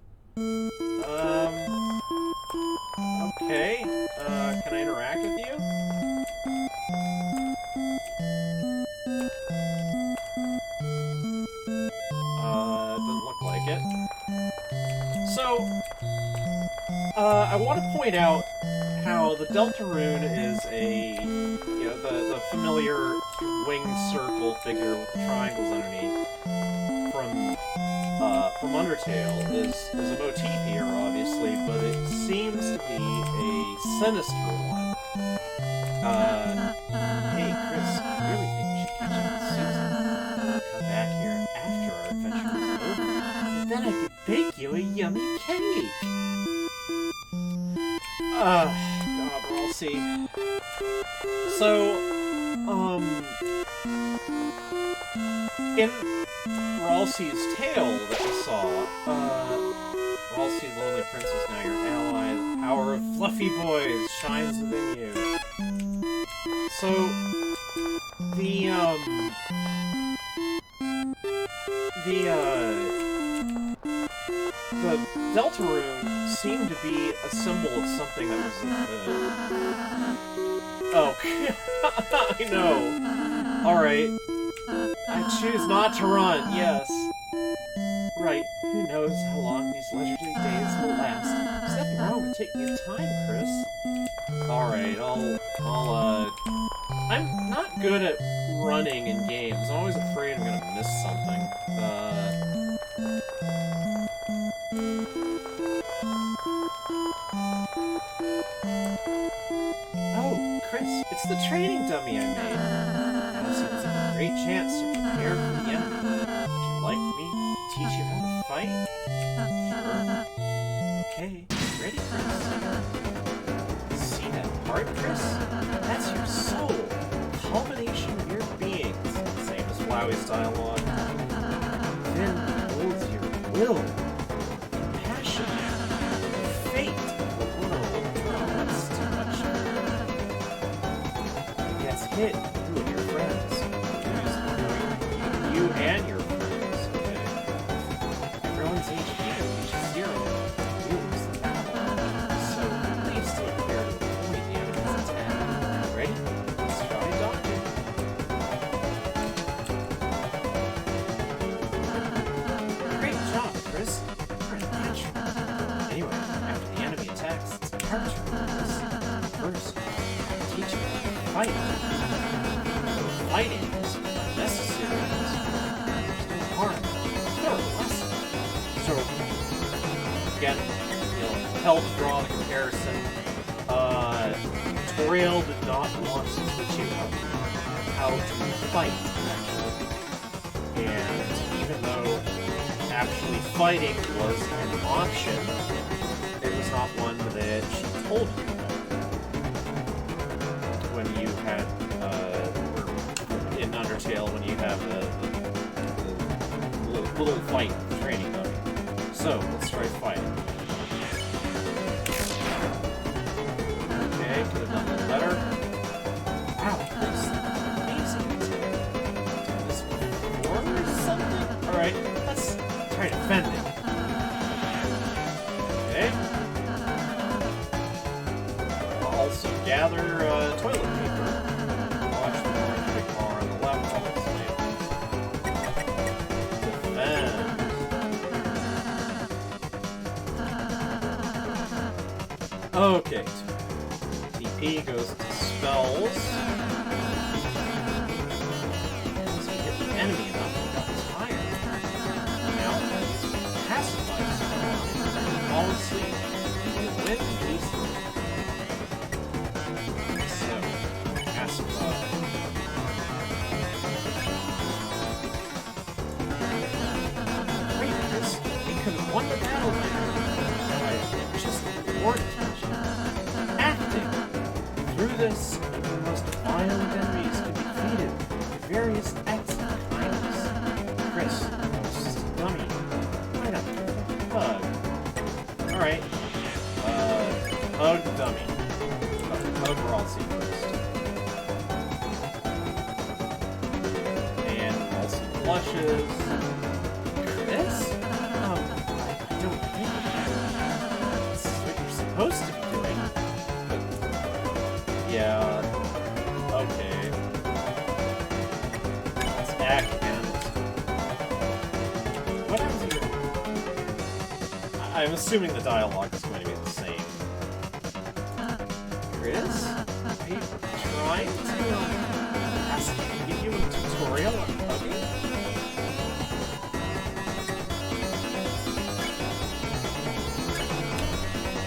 [SPEAKER 1] Okay. Can I interact with you? Doesn't look like it. So, I want to point out how the Deltarune is the familiar winged circle figure with the triangles underneath from Undertale is a motif here, obviously, but it seems to be a sinister one. Hey, Chris, I really think we should catch up with Susan. Come back here after our adventure is over, and then I could bake you a yummy cake. God, we'll see. So, in Ralsei's tale that we saw, Ralsei, the Lonely Prince, is now your ally. The power of fluffy boys shines within you. So, the Deltarune seemed to be a symbol of something that was oh, I know. Alright. I choose not to run, yes. Right, who knows how long these leisurely days will last. There's nothing wrong with taking your time, Chris. Alright, I'm not good at running in games. I'm always afraid I'm gonna miss something. Oh, Chris, it's the training dummy I made. Now seems like a great chance to prepare for the enemy. Would you like me to teach you how to fight? Sure. Okay, ready, Chris? See that heart, Chris? That's your soul, the culmination of your being. Same as Flowey's dialogue. Then holds your will, passion, fate of the world. Oh, that's too much. Gets hit, you and your friends. You and your friends, okay? Everyone's HP reaches 0. You lose the battle. So please take care to avoid the enemy's attack. Ready? Let's try dodging. Great job, Chris. You're a natural. Anyway, after the enemy attacks, it's our turn. First, teach you how to fight. Fighting is necessary. There's no harm. Thorough lesson. So, again, help draw the comparison. Toriel did not want to teach you how to fight, actually. And even though actually fighting was an option, it was not one that she told you about. When you had, or in Undertale, when you have the little fight training dummy. So, let's try fighting. Okay, could have done a little better. Wow, this is amazing. Did this before or something? Alright, let's try defending. Okay. I'll also gather toilet paper. Watch the orange big bar on the left. Defend. Okay. TP goes to spells. Once we hit the enemy enough, we got tired. Now, pacify spell. Fall asleep. With easily. So, pacify. Wait, Chris, we could have won the battle there. Just reward attention. Acting. Through this, even the most violent enemies can be defeated with various acts of kindness. Chris, that was just a dummy. Why not give it a hug? Alright. Hug the dummy. Hug Ralsei first. And Ralsei blushes. Chris? I don't think this is what you're supposed to be doing. But, yeah, okay. Let's act and... What happens here? I'm assuming the dialogue is going to be the same. Chris? Are you trying to ask me to give you a tutorial on hugging?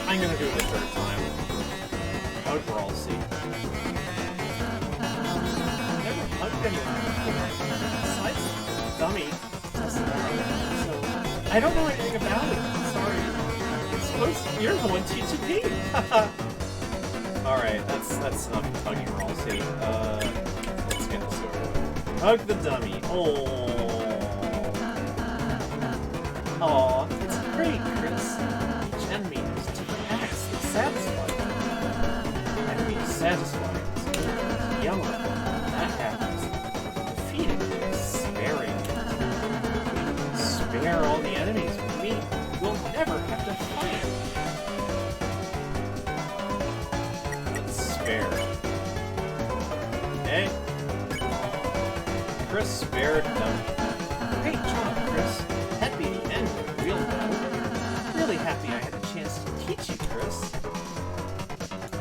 [SPEAKER 1] I'm gonna do it a third time. Hug Ralsei. I've never hugged anyone before. Besides the dummy. So, I don't know anything about it. Sorry. It's supposed to, you're the one teaching me. Alright, that's enough hugging Ralsei. Let's get this over with. Hug the dummy. Aww, it's great, Chris. Each enemy has different acts that satisfy them. Enemy is satisfying. Yellow. That happens. Defeating. Sparing. We spare all the enemies we meet. We'll never have to fight. Let's spare. Okay. Chris spared them. Great job, Chris. That'd be the end of the real battle. Really happy I had a chance to teach you, Chris.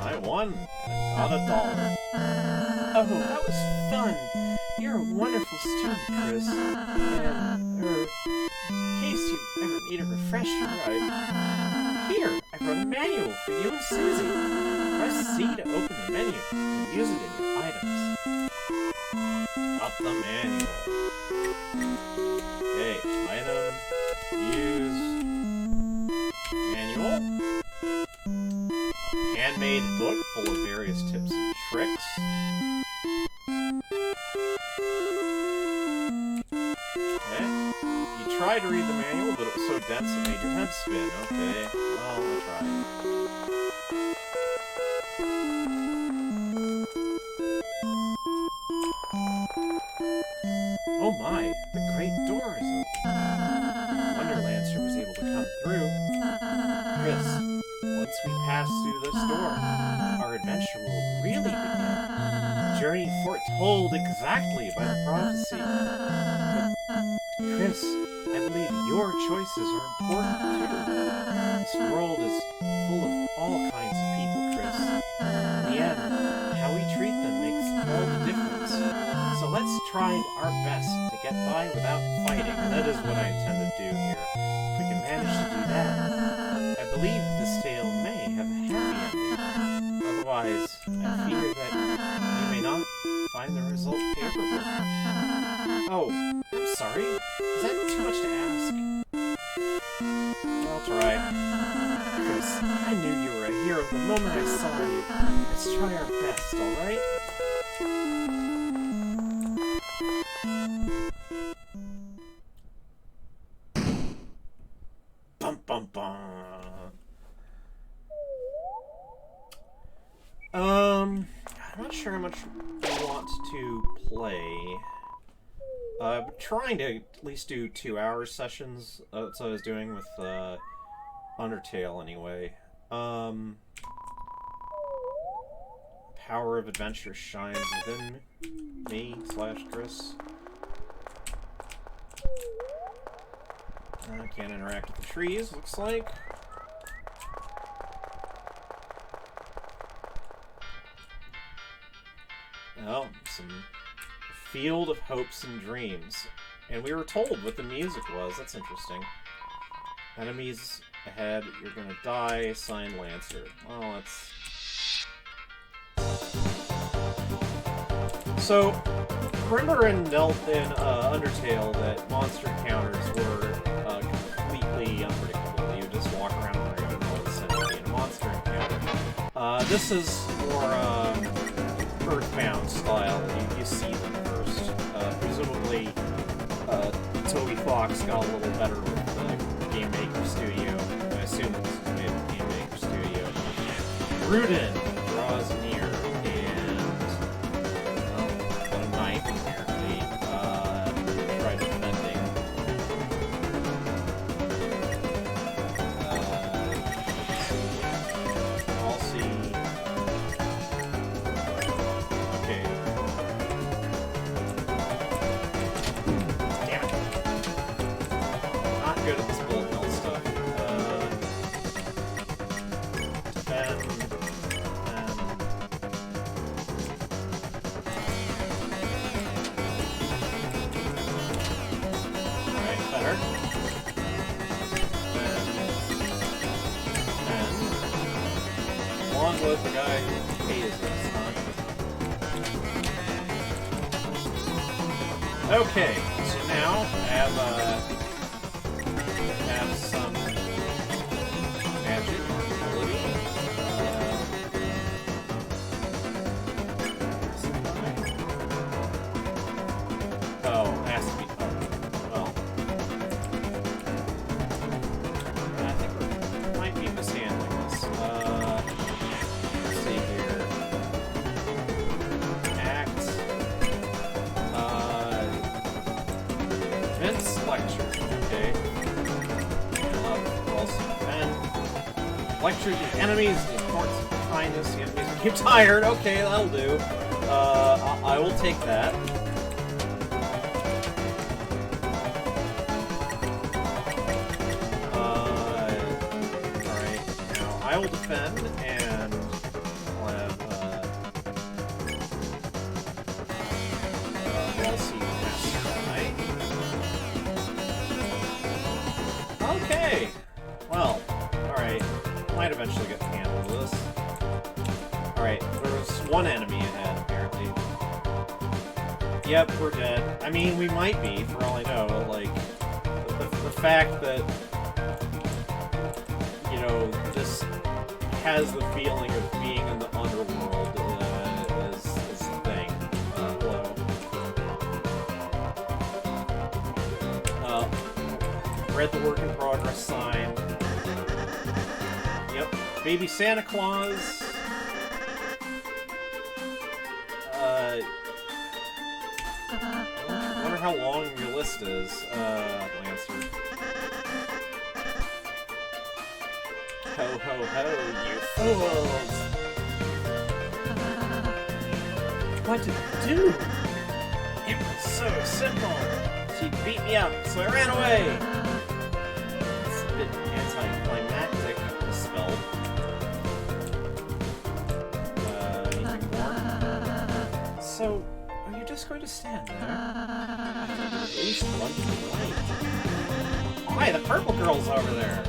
[SPEAKER 1] I won. Got a dollar. Oh, that was fun. You're a wonderful student, Chris. And, in case you ever need a refresher, Here, I wrote a manual for you and Susie. Press C to open the menu and use it in your items. Got the manual. Okay, item, use, manual, handmade book full of various tips and tricks. Okay, you tried to read the manual, but it was so dense it made your head spin. Okay, well, we'll try. Oh my, the great door is open. Wonderlancer was able to come through. Chris, once we pass through this door, our adventure will really begin. A journey foretold exactly by the prophecy. But, Chris, I believe your choices are important too. This world is full of all kinds of people, Chris. In the end, how we treat them makes all the difference. So let's try our best to get by without fighting, and that is what I intend to do here. If we can manage to do that, I believe this tale may have a happy ending. Otherwise, I fear that you may not find the result favorable. Oh, I'm sorry. I'll try. Chris, I knew you were a hero the moment I saw you. Let's try our best, alright? Bum bum bum. I'm not sure how much I want to play. I'm trying to at least do 2-hour sessions. That's what I was doing with Undertale anyway. Power of adventure shines within me / Chris. I can't interact with the trees, looks like. Oh, some Field of Hopes and Dreams. And we were told what the music was. That's interesting. Enemies ahead, you're gonna die, signed Lancer. Well, that's... So, remember in Undertale that monster encounters were completely unpredictable. You just walk around and all of a sudden be in a monster encounter. This is more Earthbound style. You see them first. Presumably, Toby Fox got a little better with the Game Maker Studio. I assume this is made with Game Maker Studio. Rudin draws near, and got a knife apparently. Try defending. I'll see. Okay. Damn it. Not good at this bullet hell stuff. Defend. Alright, better. And long live the guy who hates us, huh? Okay, so now I have some magic ability. Oh, it has to be. Oh, well. I think we might be mishandling this. Let's see here. Act. Vince lecture. Okay. Lecture the enemies, the importance of kindness, the enemies became tired. Okay, that'll do. I will take that. Alright, now I will defend, and I'll have, we'll see that, right? Okay! Well, alright. Might eventually get the handle of this. Alright, there's one enemy ahead, apparently. Yep, we're dead. I mean, we might be, for all I know. Like, the fact that, you know, this has the feeling of being in the underworld is the thing. Hello. Read the work in progress sign. Yep. Baby Santa Claus. I wonder how long your list is, Lancer. Ho ho ho, you fools! What did you do? It was so simple! She beat me up, so I ran away! It's a bit anticlimactic, the spell. Anything more? So, are you just going to stand there? At least run to the right. Hi, the purple girl's over there!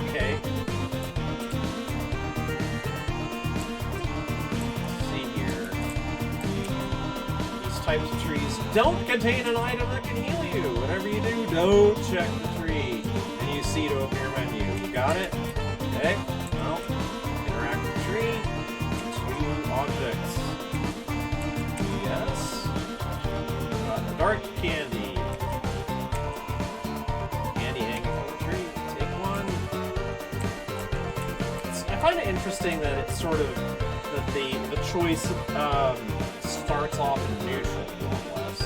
[SPEAKER 1] Okay. Let's see here. These types of trees don't contain an item that can heal you. Whatever you do, don't check the tree. proceed to open your menu. You got it? Okay. Well, interact with the tree. 2 objects. Yes. Dark candy. Candy hanging from the tree. Take 1. I find it interesting that it's sort of that the choice starts off in neutral, more or less.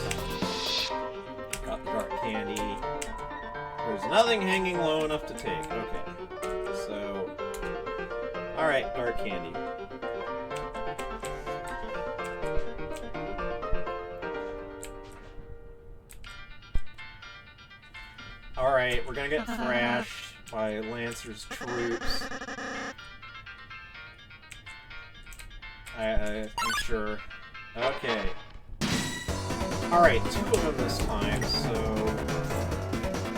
[SPEAKER 1] Got the dark candy. There's nothing hanging low enough to take. Okay. So, alright, dark candy. Alright, we're gonna get thrashed by Lancer's troops. I'm sure. Okay. Alright, 2 of them this time, so...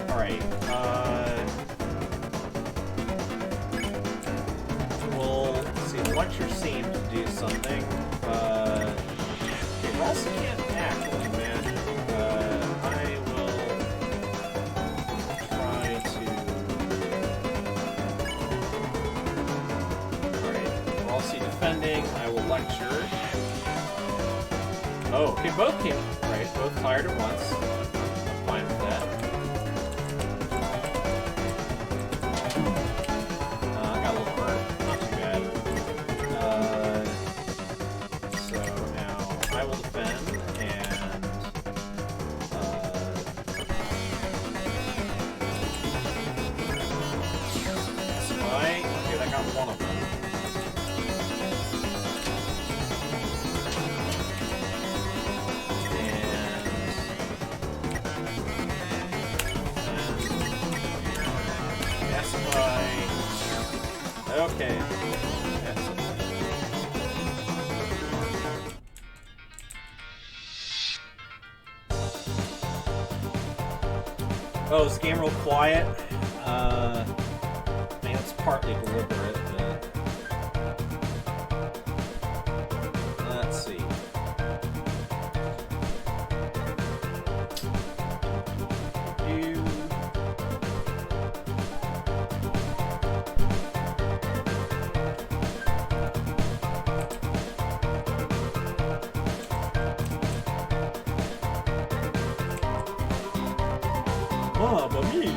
[SPEAKER 1] Alright, we'll see, the lecture seemed to do something. It also can't act, I imagine. I will try to... Alright, we'll all see defending. I will lecture. Oh, okay, both came. Right, both fired at once. I'm fine with that. I got a little hurt. Not too bad. So now I will defend, and spy. Okay, that got 1 of them. Okay. Oh, is the game real quiet? I mean, it's partly deliberate, but... Let's see. Mamma mia,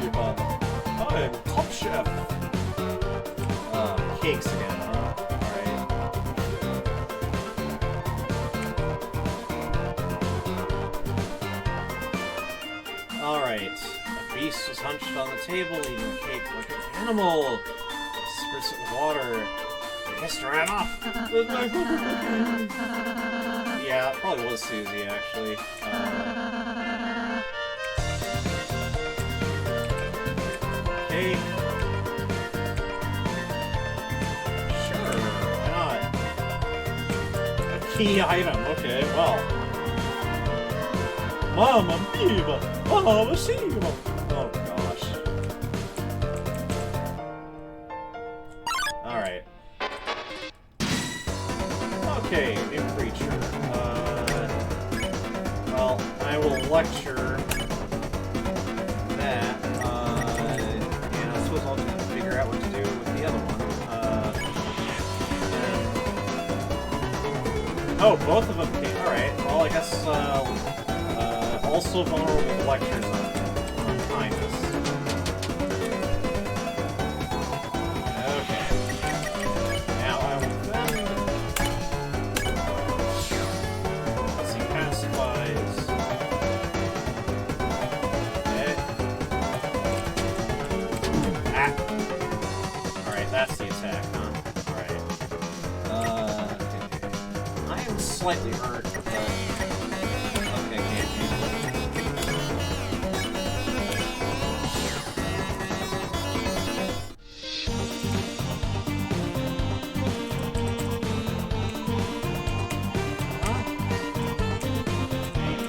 [SPEAKER 1] I'm top chef. Cakes again, huh? Alright. A beast is hunched on the table, eating cake like an animal. Spritz it with water. Pissed right off. Yeah, it probably was Susie, actually. Okay. Sure, why not? A key item, okay, well. Mamma mia! Mamma mia! Oh gosh. Alright. Okay, new creature. Well, I will lecture that. And I suppose I'll just figure out what to do with the other one. Oh, both of them came. Alright, well, I guess, also vulnerable lectures on kindness. Okay. Now I will defend. Let's see, pacifies. Okay. Ah! Alright, that's the attack, huh? Alright. Okay. I am slightly hurt, but... Okay, can't handle it.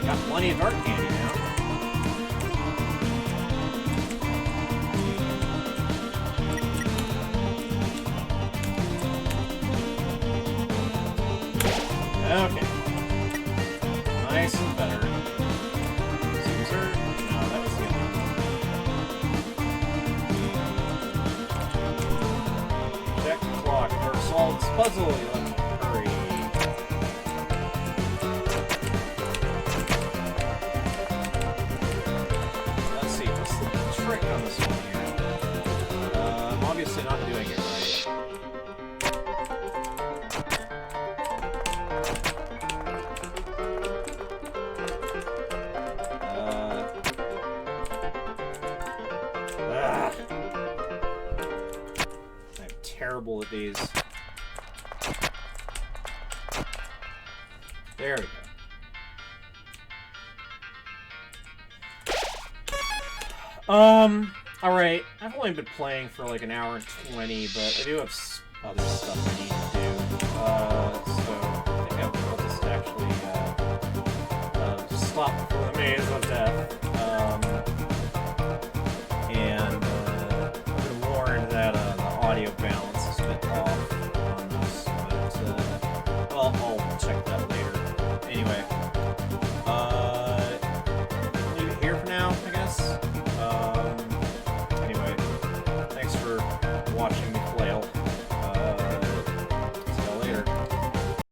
[SPEAKER 1] Got plenty of dark candy now. Okay. Nice and better. Caesar? No, that was the other one. solve this puzzle. You let me hurry. Let's see, what's the trick on this one here? I'm obviously not doing it right. I'm terrible at these. There we go. Alright. I've only been playing for like an hour and 20, but I do have other stuff I need to do. So I think I'll just actually stop before the maze of death. And I've been warned that the audio balance is a bit off.